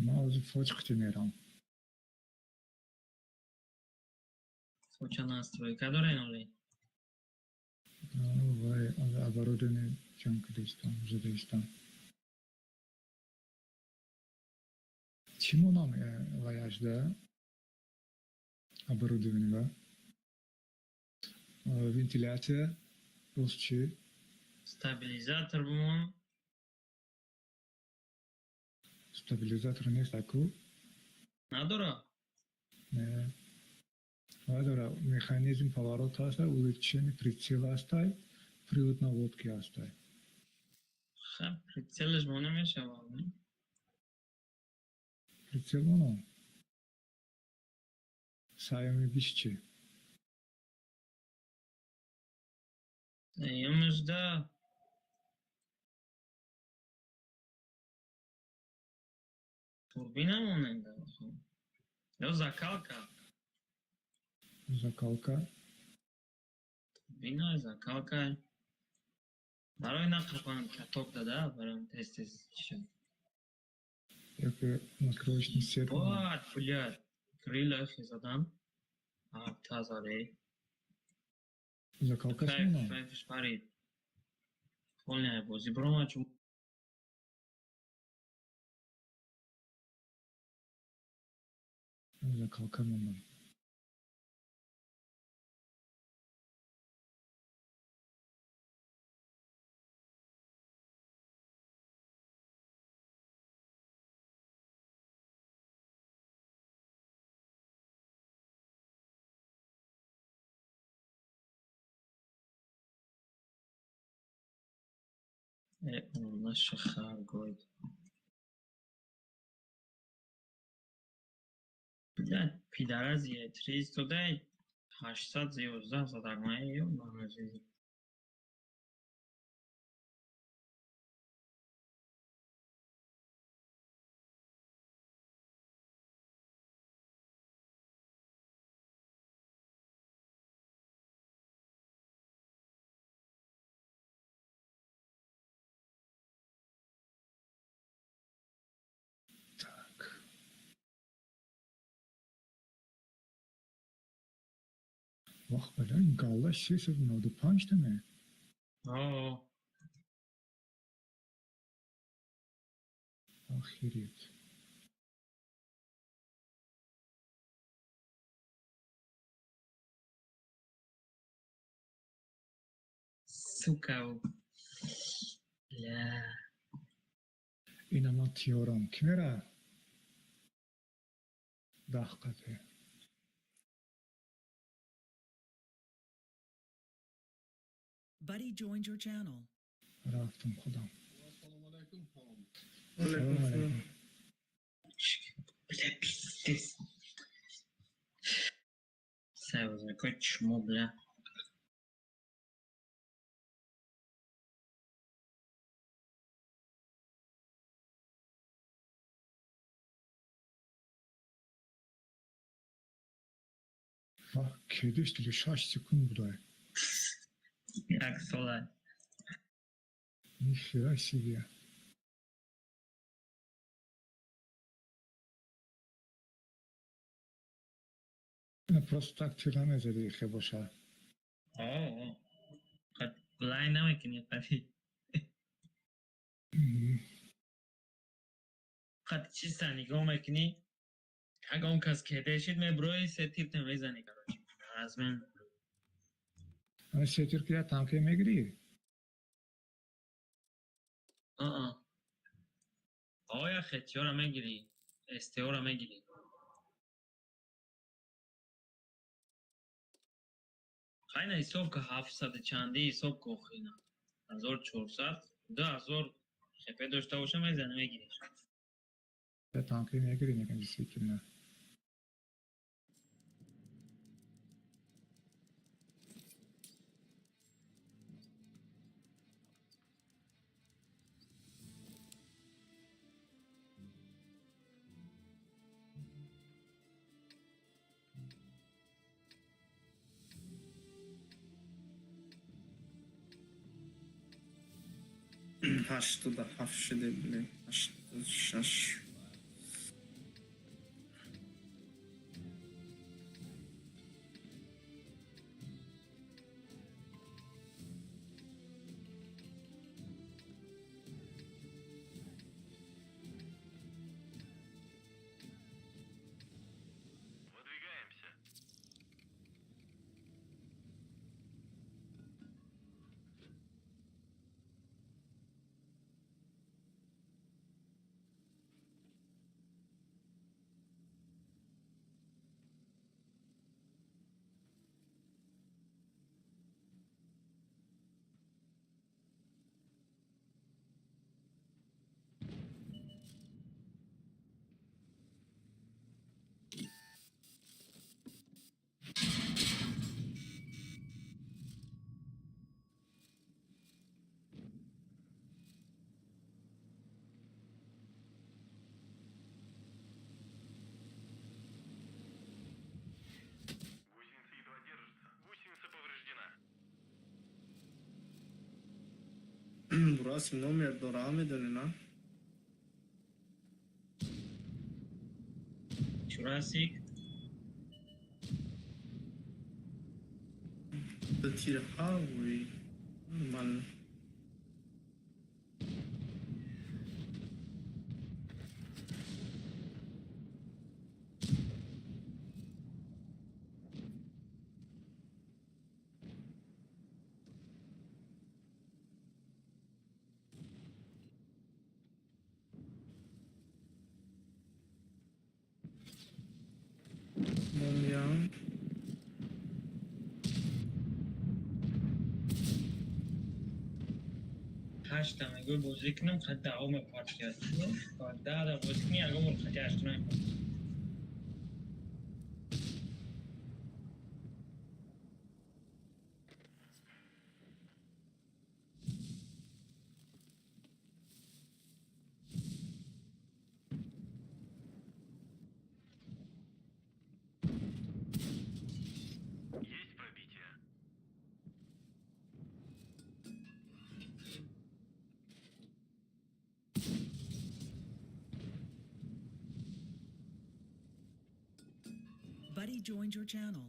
ما از فوج خطی میرم. Socha настройка дاره نولی. Вай, оборудование чанкадистан, жадистан. Чему нам вояж, да? оборудование. Вентиляция. Русчи. Стабилизатор бумон. Стабилизатор не таку. Надора. Не. Надора. Механизм поворота аста, увеличение прицела аста, привод наводки аста. خب прицелش ما نمیشه واقعا. Прицел оно. Xiaomi 24. ایامش ده. Турбина моненда. یا закалка. Закалка. Турбина закалка. برای نقل کتاب داده برام тест شد. Это накроечный сет. Вот, блядь. Крылья их задам. А, тазаре. Закалка Кайф, смена. кайф парит. Полная бози брома чум. Закалка смена. نشه خرگوید. блядь, пидорази, 300 дай, 800 11 задагмай, ёбаный. Так. Вах, блин, галла сесер ноду панчтаме. О, Охереть. сука. Бля. Инаматиорам кимера? Дахкате. Buddy joined your channel. Рафтам худам. Алейкум салам. Бля, пиздец. Север, какой чмо, бля. Вах, кедиш дили 6 секунд будай. Як сола. Нифига себе. Просто так тира незади хебоша. О, خب بلای نمیکنی قدی. خب چی نگاه میکنی؟ اگه اون کس که داشتید مبروی سه تیپ نمیزنی کراش. از من. من سیتر کیا تانکه میگیری؟ آیا خطی را میگیری؟ استیو را میگیری؟ خیلی حساب که 700 چندی حساب که خیلی 1400 2000 خپه داشته باشه میزنه میگیری. یا تانکه میگیری میگن سیتر نه. هشتاد هفت شده بله 86 Выдвигаемся. Бурас номер дора медони на? Jurassic. Да тирҳа вой. Ман Мамиям. هشتم بازی کنم خد دوام پادکست و 10 بازی کنی اگه مول خد هشتم Есть пробитие. Buddy joined your channel.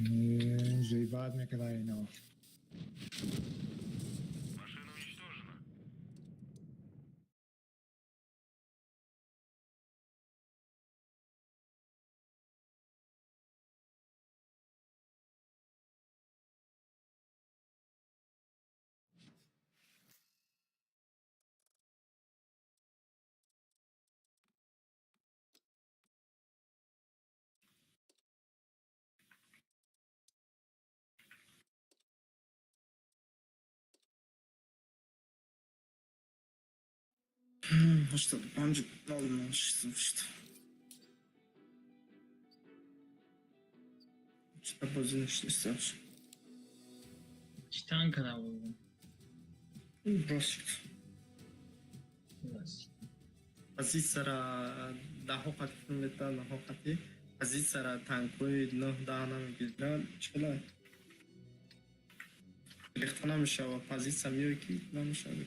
Салам заебать мне когда я на. Машина уничтожена. Что, амҷ налман шистам шуд. Что бозӣ наштистам шуд. چتان کنه بودم Брос шуд. Позитсияра даҳо қатӣ метавон, наҳо қатӣ. Позитсияра танкҳои 9-10 намегиранд. Чила? Рехта намешава, позитсия меои ки намешава.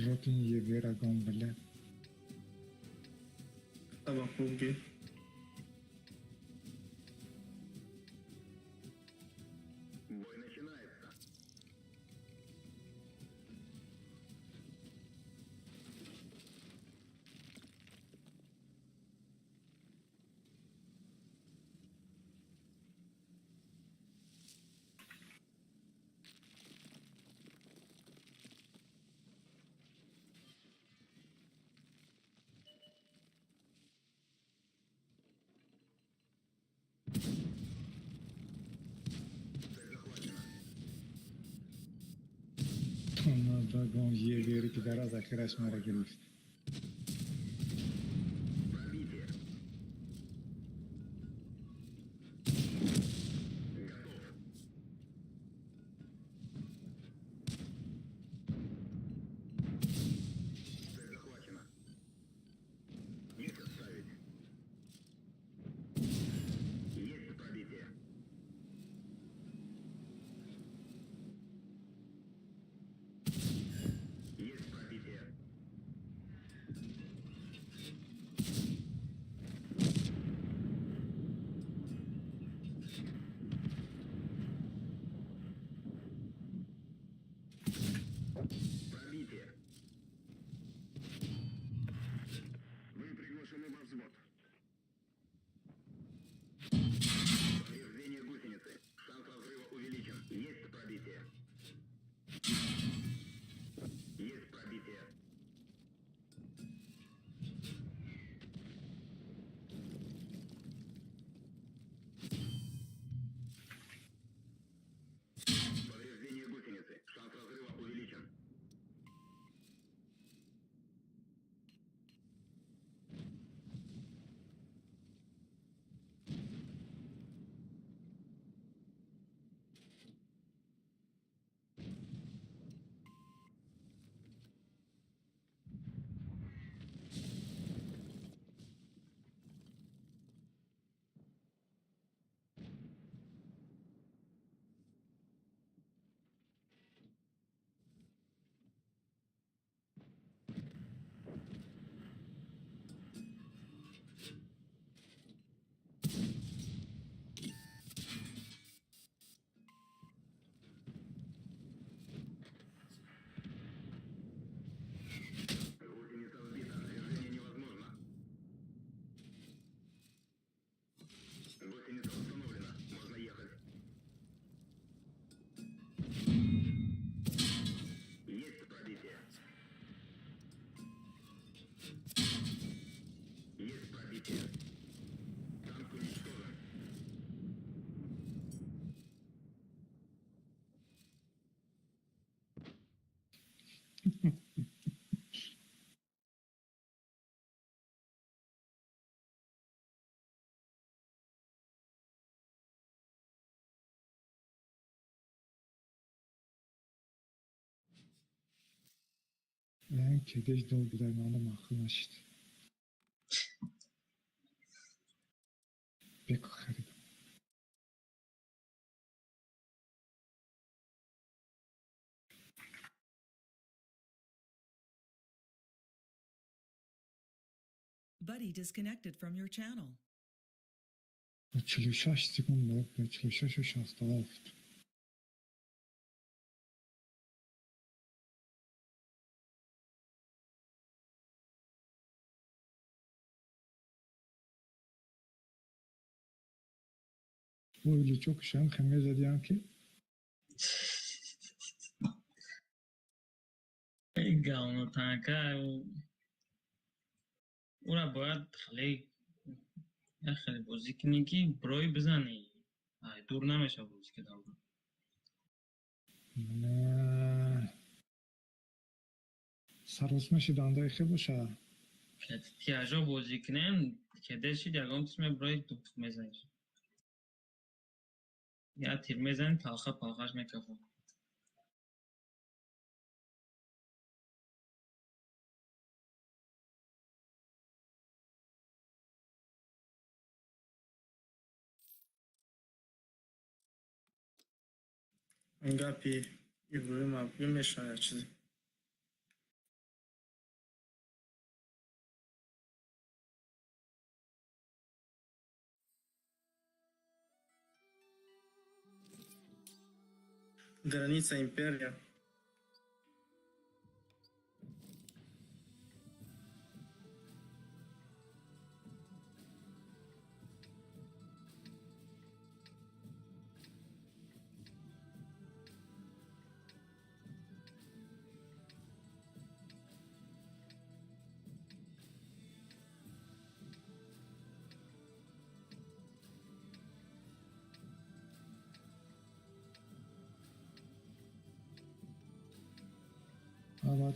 Ротин еверагон, блядь. Табақуги. Бой начинается. Дагон евери пидорас захераш мара гирифт. Пробитие. Цель захвачена. Есть отставить. Есть пробитие. Есть пробитие. کدش دو بیدای مالا مخلو نشید بکو خریدم Buddy disconnected from your channel. 46 سکونده به 46 و 67 اویلی چوکشم خمه زدیم که گاونو تانکا او را باید خیلی بازی کنی که برای بزنی دور نمیشه بازی که دارم نه سراسمشی دانده خیلی باشه که تیاجا بازی کنن که دشید یکم تسمه برای دوب میزنی یا تیر میزنی تاخه پاخش میکفه انگپی ایروی مبگی میشه چیزی Граница империя.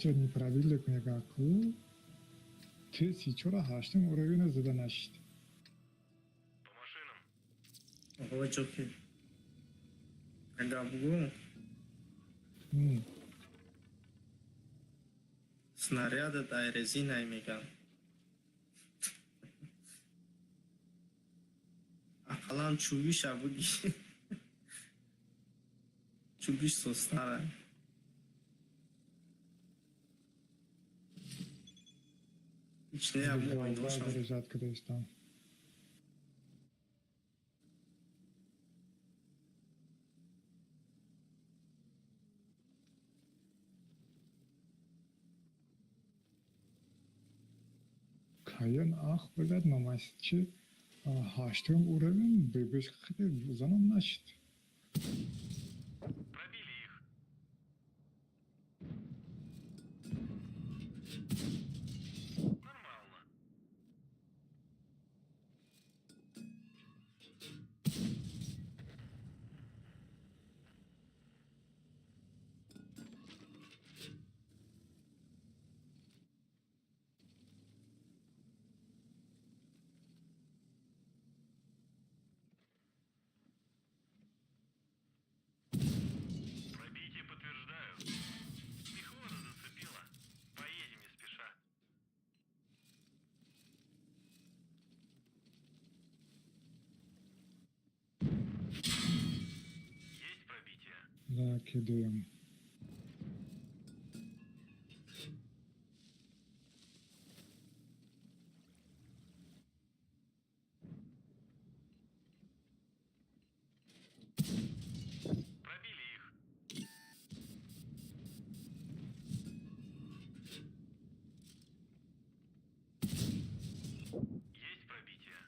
بچه неправильно میگه که سی چرا هشتم اورویون زده نشید По машинам. Ого, чоки. Агабгу. Снаряды дай резиной миган. Акалам чубиш абуги. Чубиш состара. İçine yapmayı boşam. درجات کدستان کایان آخ بلد نمایست که هشتم اورویون ببش خیلی زنم نشید Пробили их. Нормально. Пробитие подтверждаю. Пехота зацепила. Поедем не спеша. Есть пробитие. закидуємо Пробили их. Есть пробитие.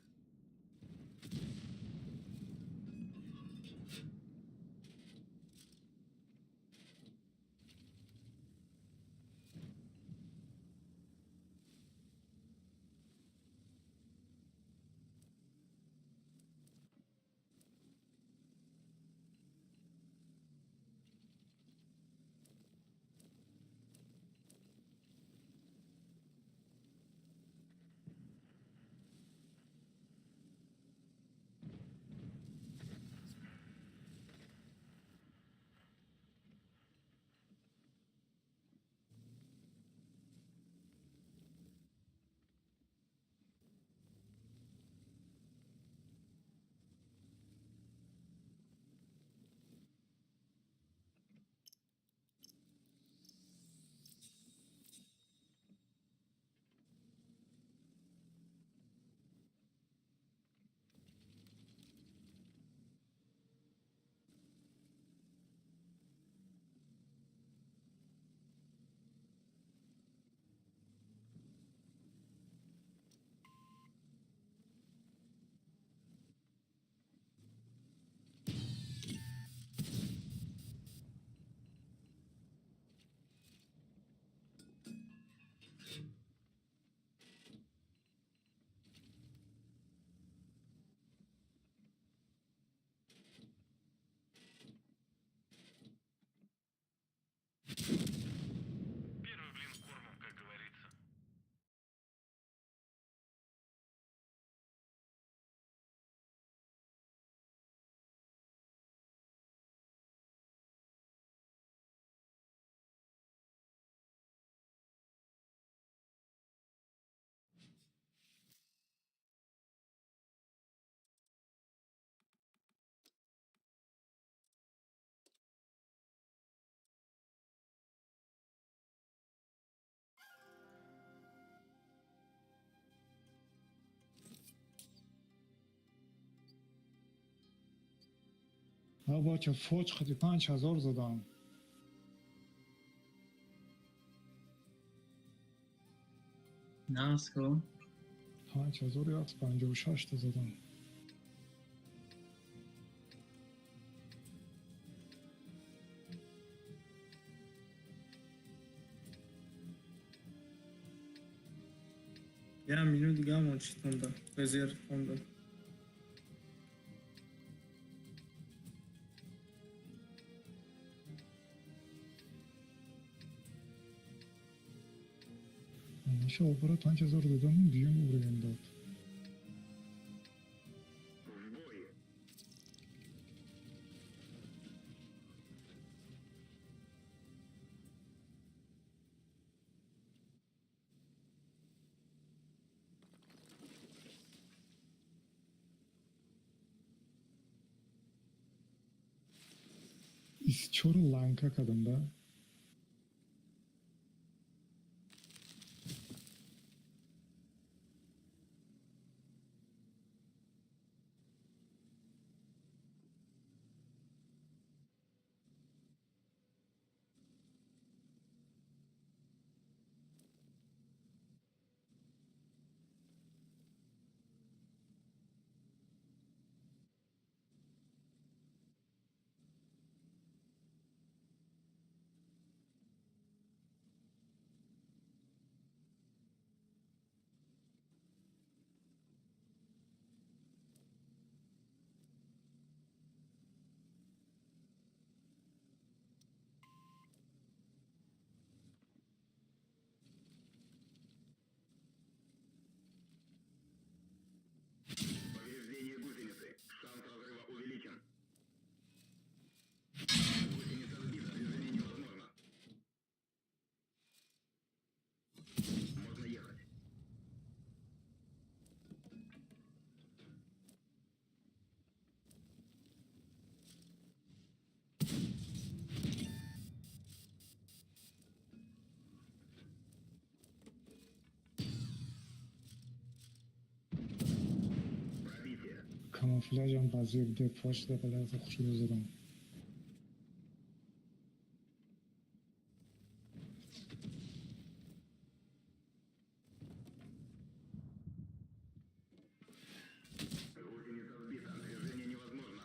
با چه فوج خدی 5000 زدم. 5156 تا زدم. یه مینو دیگه هم چی تونده بزیر تونده. میشه اوپرا 5000 دادم دیگه بریم داد. Iz çor lanka kadında. Повреждение гусеницы. Шанс разрыва увеличен. Гусеница сбита. Движение невозможно. Можно ехать. Пробитие. Камуфляжем позывде почта балазы хушlu زدم. Гусеница сбита. Движение невозможно.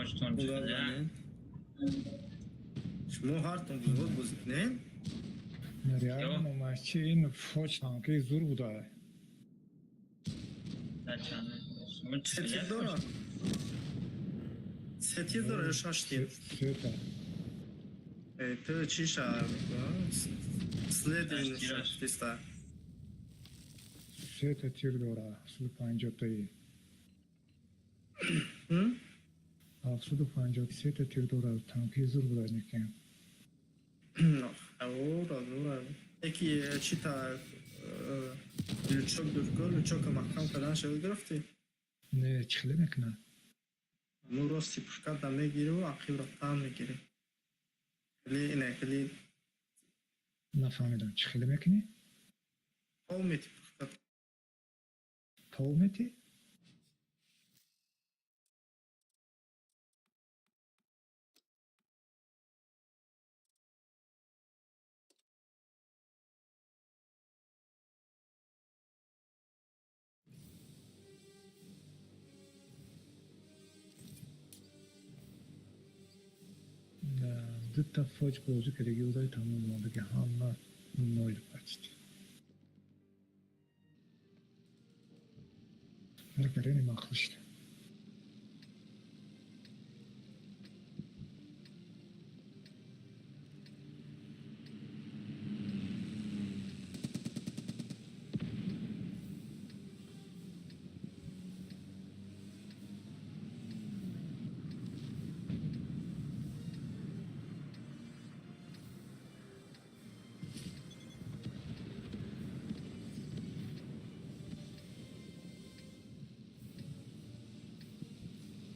Hoşton çıkacak. شما هر تون بود بزنین реально матчи این فوج танки зур буда. Daçanı. Şunu ستی çıkacak. داره ستی داره شاشتیم Света. تو چی شد سلیدین Şaştı. شاشتیستا Света тир дора. 150 750 тир дора танки зур буда некен. او یکی چی تا لچوک دور کن لچوک محکم کردن شده گرفتی Не чихле мекунад. نو راستی پشکت دم میگیری و عقیب را تام میگیری کلی اینه کلی нафаҳмидам. чихле мекунӣ? پاو میتی پشکت Тов метӣ? Дutta фоҷ бозӣ кардагӣ удаи тамом мондаги ҳама ноил бачди. Гарини махлишт.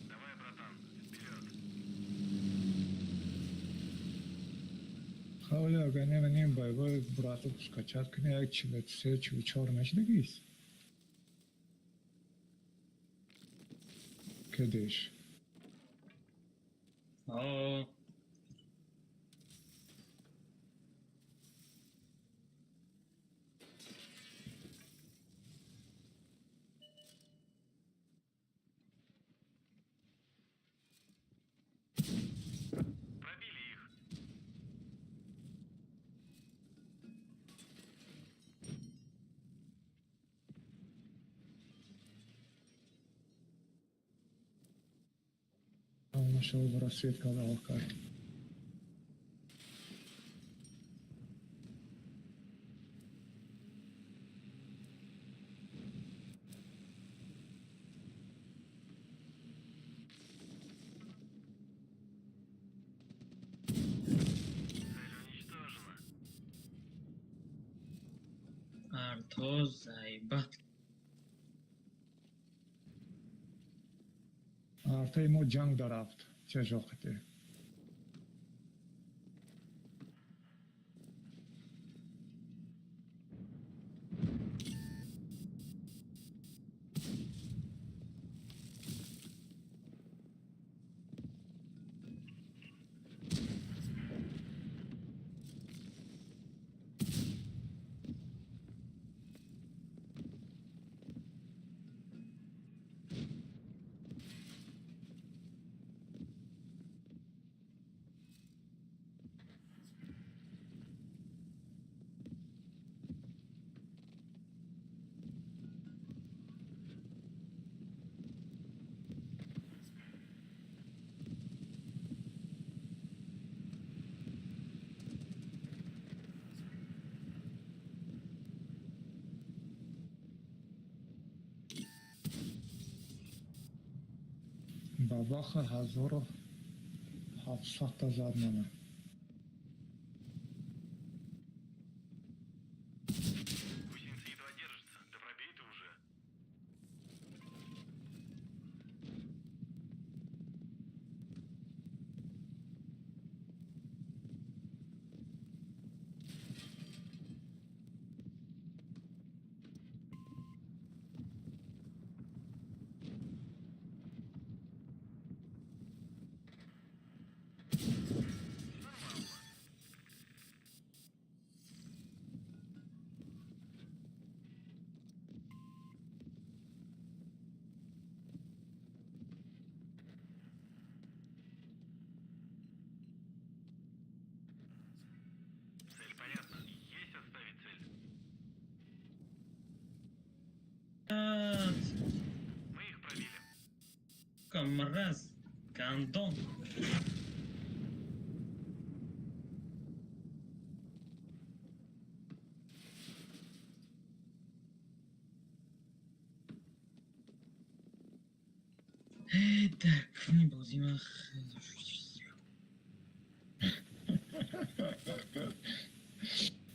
Давай, братан, вперед. Хавали агар неманем байбой бурату пускачат кuni як 43-44 нашидагист. Кедеш. Oo. Пробили их. Нашел рассветка алкар. Цель уничтожена. Artoz zaybat. артаи мо ҷанг дарафт. Ча жоқите. ба вақт 1700 зад мана. Гусеница едва держится. Да пробей ты уже. сука, мразь, гандон. Так, не будем их...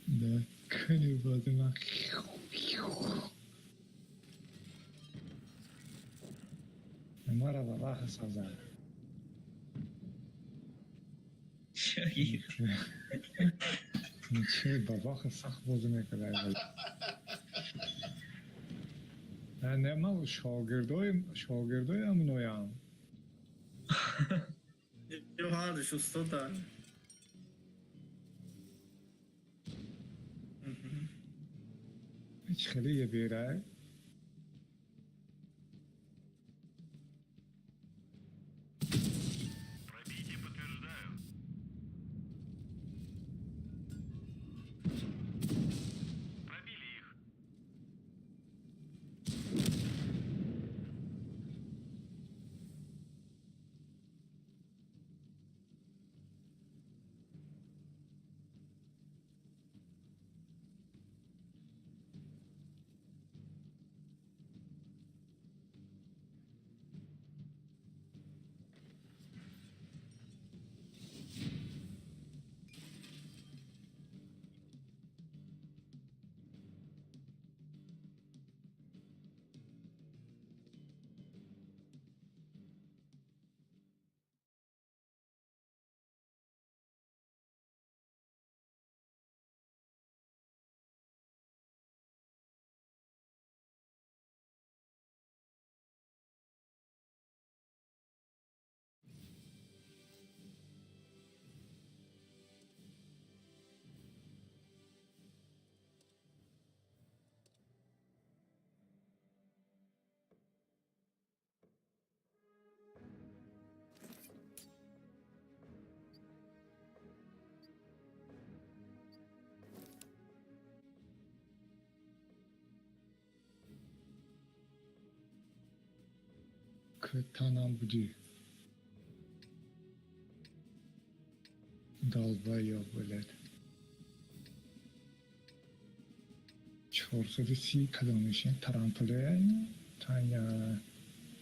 Да, колебательно. Мара баба саза. Ничего, баба сах бозме кадай. نه ما شاگردای هم نویم یه هارش استاد هیچ خیلی یه بیره Пробитие подтверждаю. Пробили их. که تنم بودی دالبا یا ولد 430 کدومشین ترامپله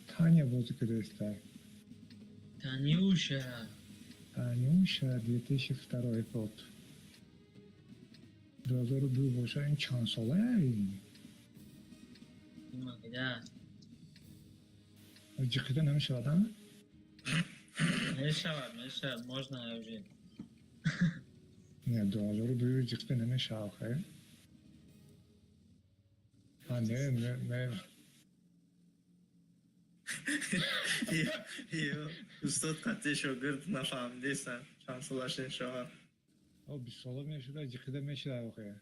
تانیا بازی که دسته Танюша. Танюша 2002 год 2002 باشه این چند ساله این Иногда. جیخیده نمیشه آدم Мешават, можно уже. نه 2002 جیخیده نمیشه آخه نه یه استاد قطعه شاگرد نفهمیدیستن چند سالشین شاهر 20 ساله میشه جیخیده میشه آخه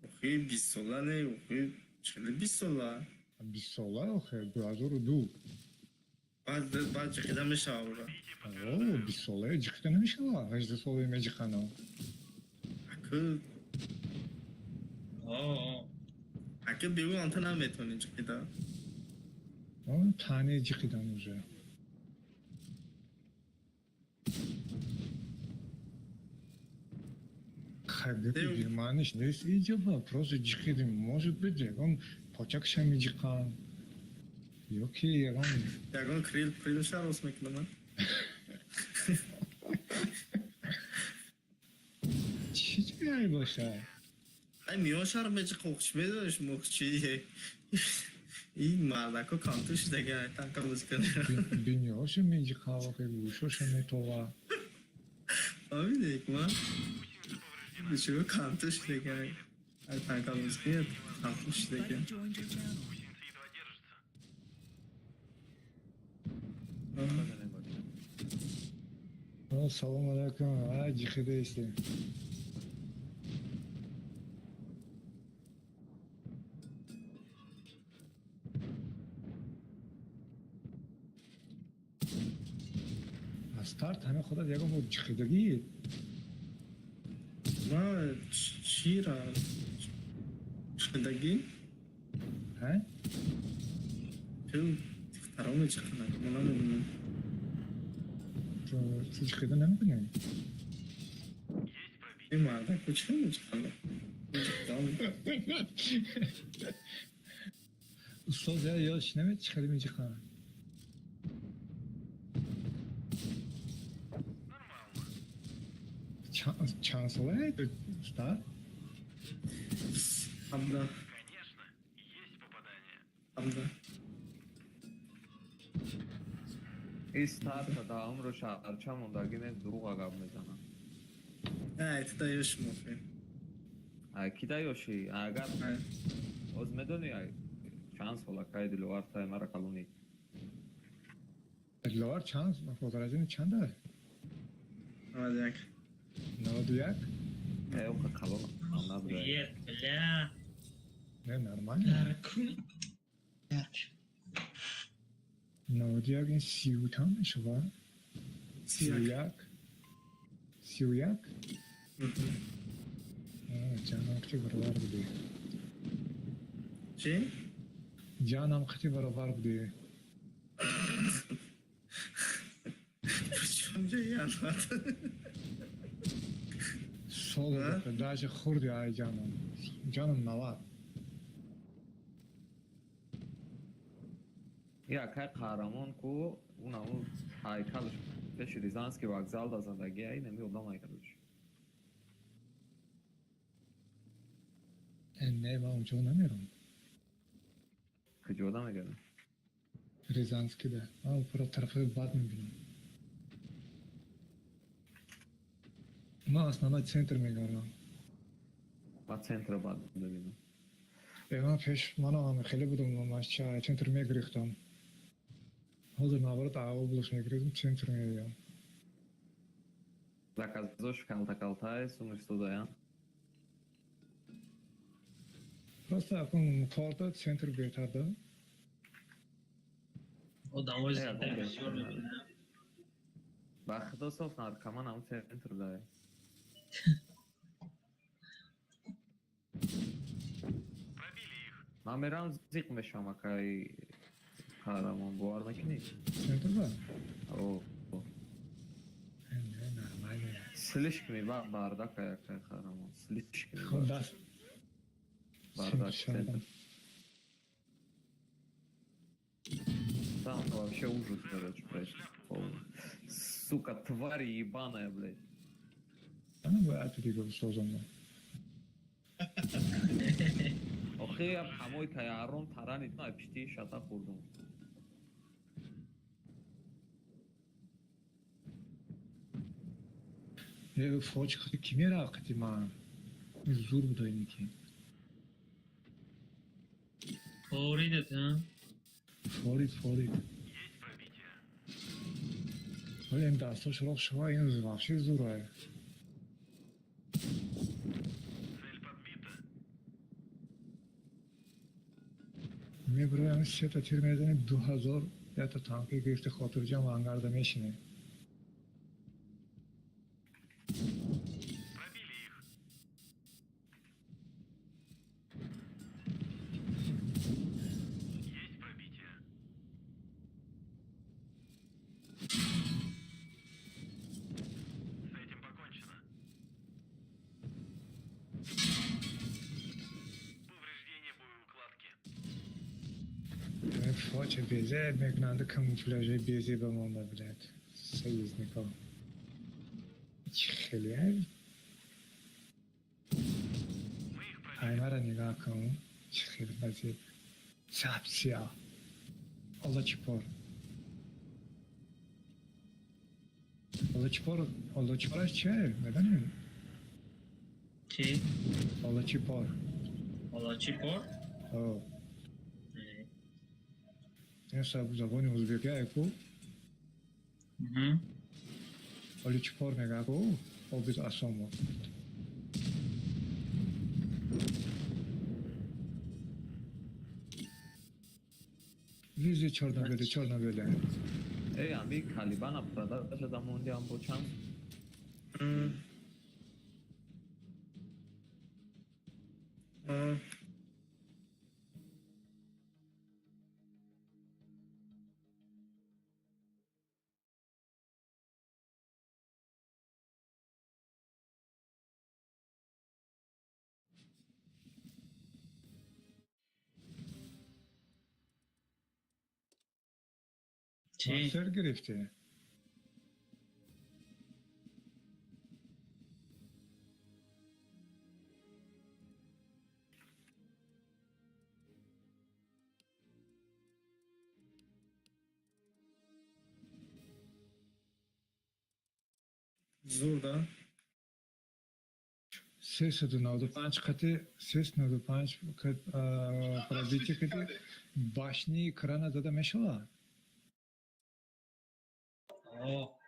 اوخی 20 ساله نه اوخی چلی 20 ساله 20 ساله آخه 2002 بعد جخیده میشه آورا اوه 20 ساله جیخیده نمیشه 18 ساله میجیخنه اگه بیگو انتا نمیتونی جخیده تانه جیخیده موزه خیلی بیرمانش نیست اینجا با پروز جیخیده может быть он почакша میجیخن یکی یگان کریل شروع میکنم چی جایی باشه ای میوشار میجی خوکش میدونش مخچیه این مردکو کانتوش دیگه تنکا بز کنه بینیاشو میجیخه و گوشوشو میتوه آمیده یک من بچه کانتوش دیگه ای تنکا بز کنه کانتوش دیگه Buddy joined your channel. سلام علیکم جیخیده ایسته استارت همه خودت یکم بود جیخیدگی ما چی را جیخیدگی؟ ها؟ تو ترامه چی کنه؟ من نمیدونم هیچ خیلی نمیکنه. این مرده کچه میچکنه استاد ya یادش نمید چی خیلی میچکنه. Нормально. چند ساله استاد؟ Hamda, Конечно, есть попадание. hamda. استارت تا عمر شرچم موندگی دروغ عقب میزنم. نه اتدا یوش موفیم. کی دایوشی؟ اگر از میدونی چند سال که دلوار تا مرا کلونی. لوار چند؟ فوتوراژین چنده؟ 91. 91؟ او که کلون نبوده. Привет, бля. نه نرماله. Так. 91 این 30 تا میشه با؟ 31 31 جانم خیلی برابر بودی. چی؟ جانم خیلی برابر بودی. چونجا یاد سال بود داشت خوردی ای جانم. جانم 90. یا که قهرمان کو اون هایکلش پیش ریزانسکی وокзал دا زندگی ای نمی اونم هایکلش. نه من اونجا نمیرم. کجا دا میگه؟ ریزانسکی ده. من پر طرف بعد میبینم. من اصلا سنتر میگم. بعد سنتر بعد ببینم. من پیش من خیلی بودم من سنتر میگریختم. حاضر نبرد اوبلش میگریزم سنتر میگم. Заказываешь калта-калтай, суммы что да? Просто اون کارت سنتر بهتر ده. O damaj Ja, televizyon dobra. میبینم. وقت دو صف نرکمان هم سنتر ده. Пробили их. من میرم زیق میشم اکای قهرمان بوار میکنی. سنتر با. او نه نرماله. سلیش کنی باردا که اکای قهرمان سلیش کنی. خود دست. باردا شاید. سنتر. Там вообще ужас, короче, происходит. Сука, тварь ебаная, блядь. من باید دیگه بسازم. آخه هموی تیارون ترانی تا پشتی شتا خوردم. یه فوج خیلی کمی راقتی من. زور بوده اینی که. Favorit ha? فورید. Есть пробитие. ولی این دستاش رو شما این وحشی زوره. Цель подбита. میبره همین 3 تا تیر میزنی 2000 یا تا تانکی گرفته خاطر جمع انگرده میشینه. Пробили их. Есть пробитие. С этим покончено. Повреждение боеукладки. این فوج بیزه میکننده کموفلاژه بیزه به ما ببلد. سیز نکام. خیلی هی. Мы их пробили. ایمه را نگاه کن. خیلی مزید. سبسیا. الله چپار. الله چپارش چه؟ ندانیم. Chi? الله چپار. Valla Chipor? آه. Evet. این زبان ازبکی اکو. Mhm. الله چپار نگاه کن. آبیز اسامو. ویزی چارنابله. ای امی کالیبان اپرادا شده موندی هم بچم. چی؟ ماستر گرفته. زور 395 قطع 395 пробитие кده башни крана зада мешава. آه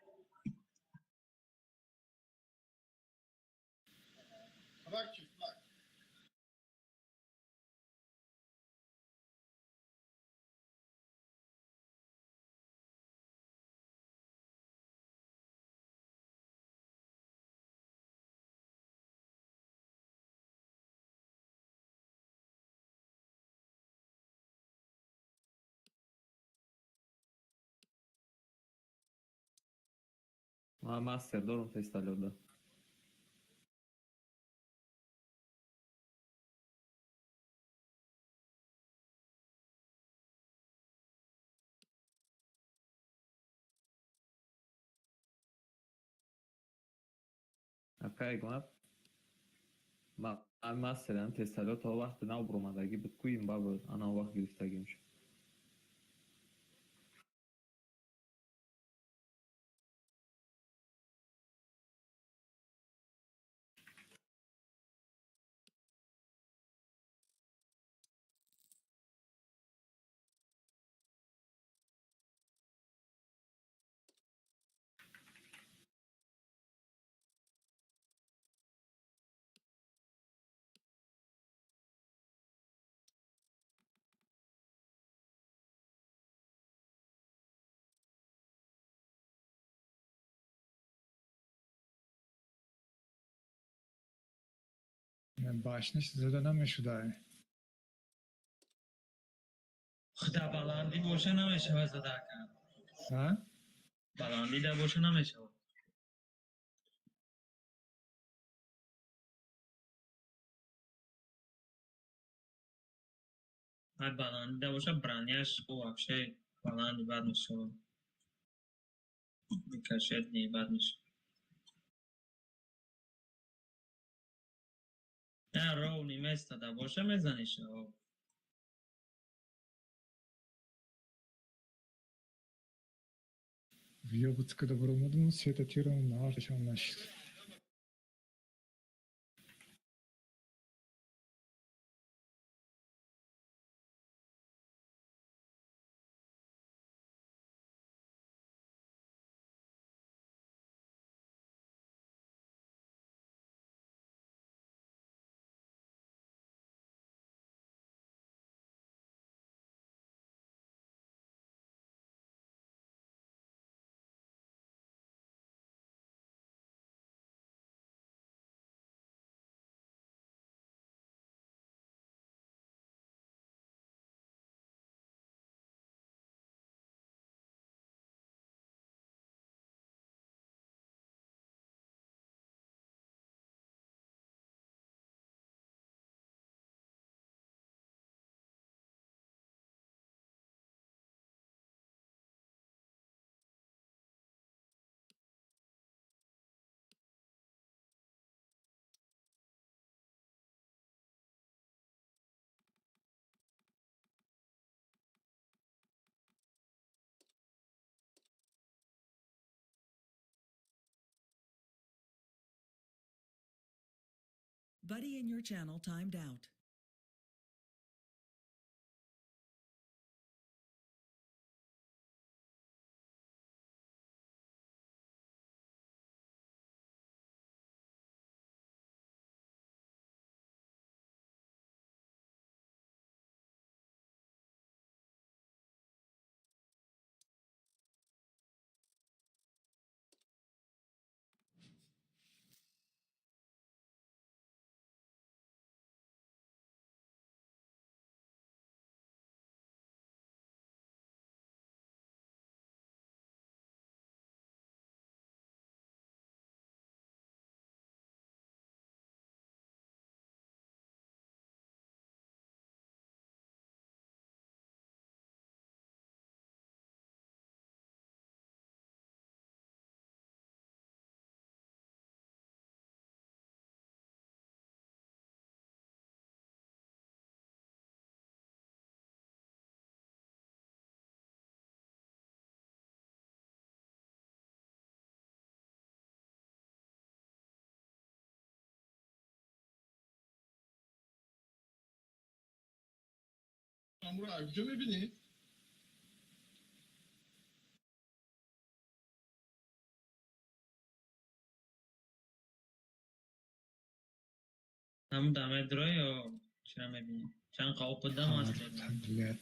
من مستر دارم تستالودا. окей гунаб ма мастерам тестало то вақт нав буромадаги биткуим баба ана вақт гирифтагим шу. башниш зада намешуда. خدا بلندی باشه نمیشه زده کرد. ها؟ بلندی در باشه نمیشه. های بلندی در باشه برانیش او افشه بلندی بد میشه. میکشید نی بد میشه. نه رو نیمه در باشه میزنیشه. Вьёбуцкада буромадым света тиран наарташам нашит. Buddy in your channel timed out. هم رو کجا میبینی؟ همون دمه درای یا چرا میبینی؟ چند قاپ دم هست طبیعت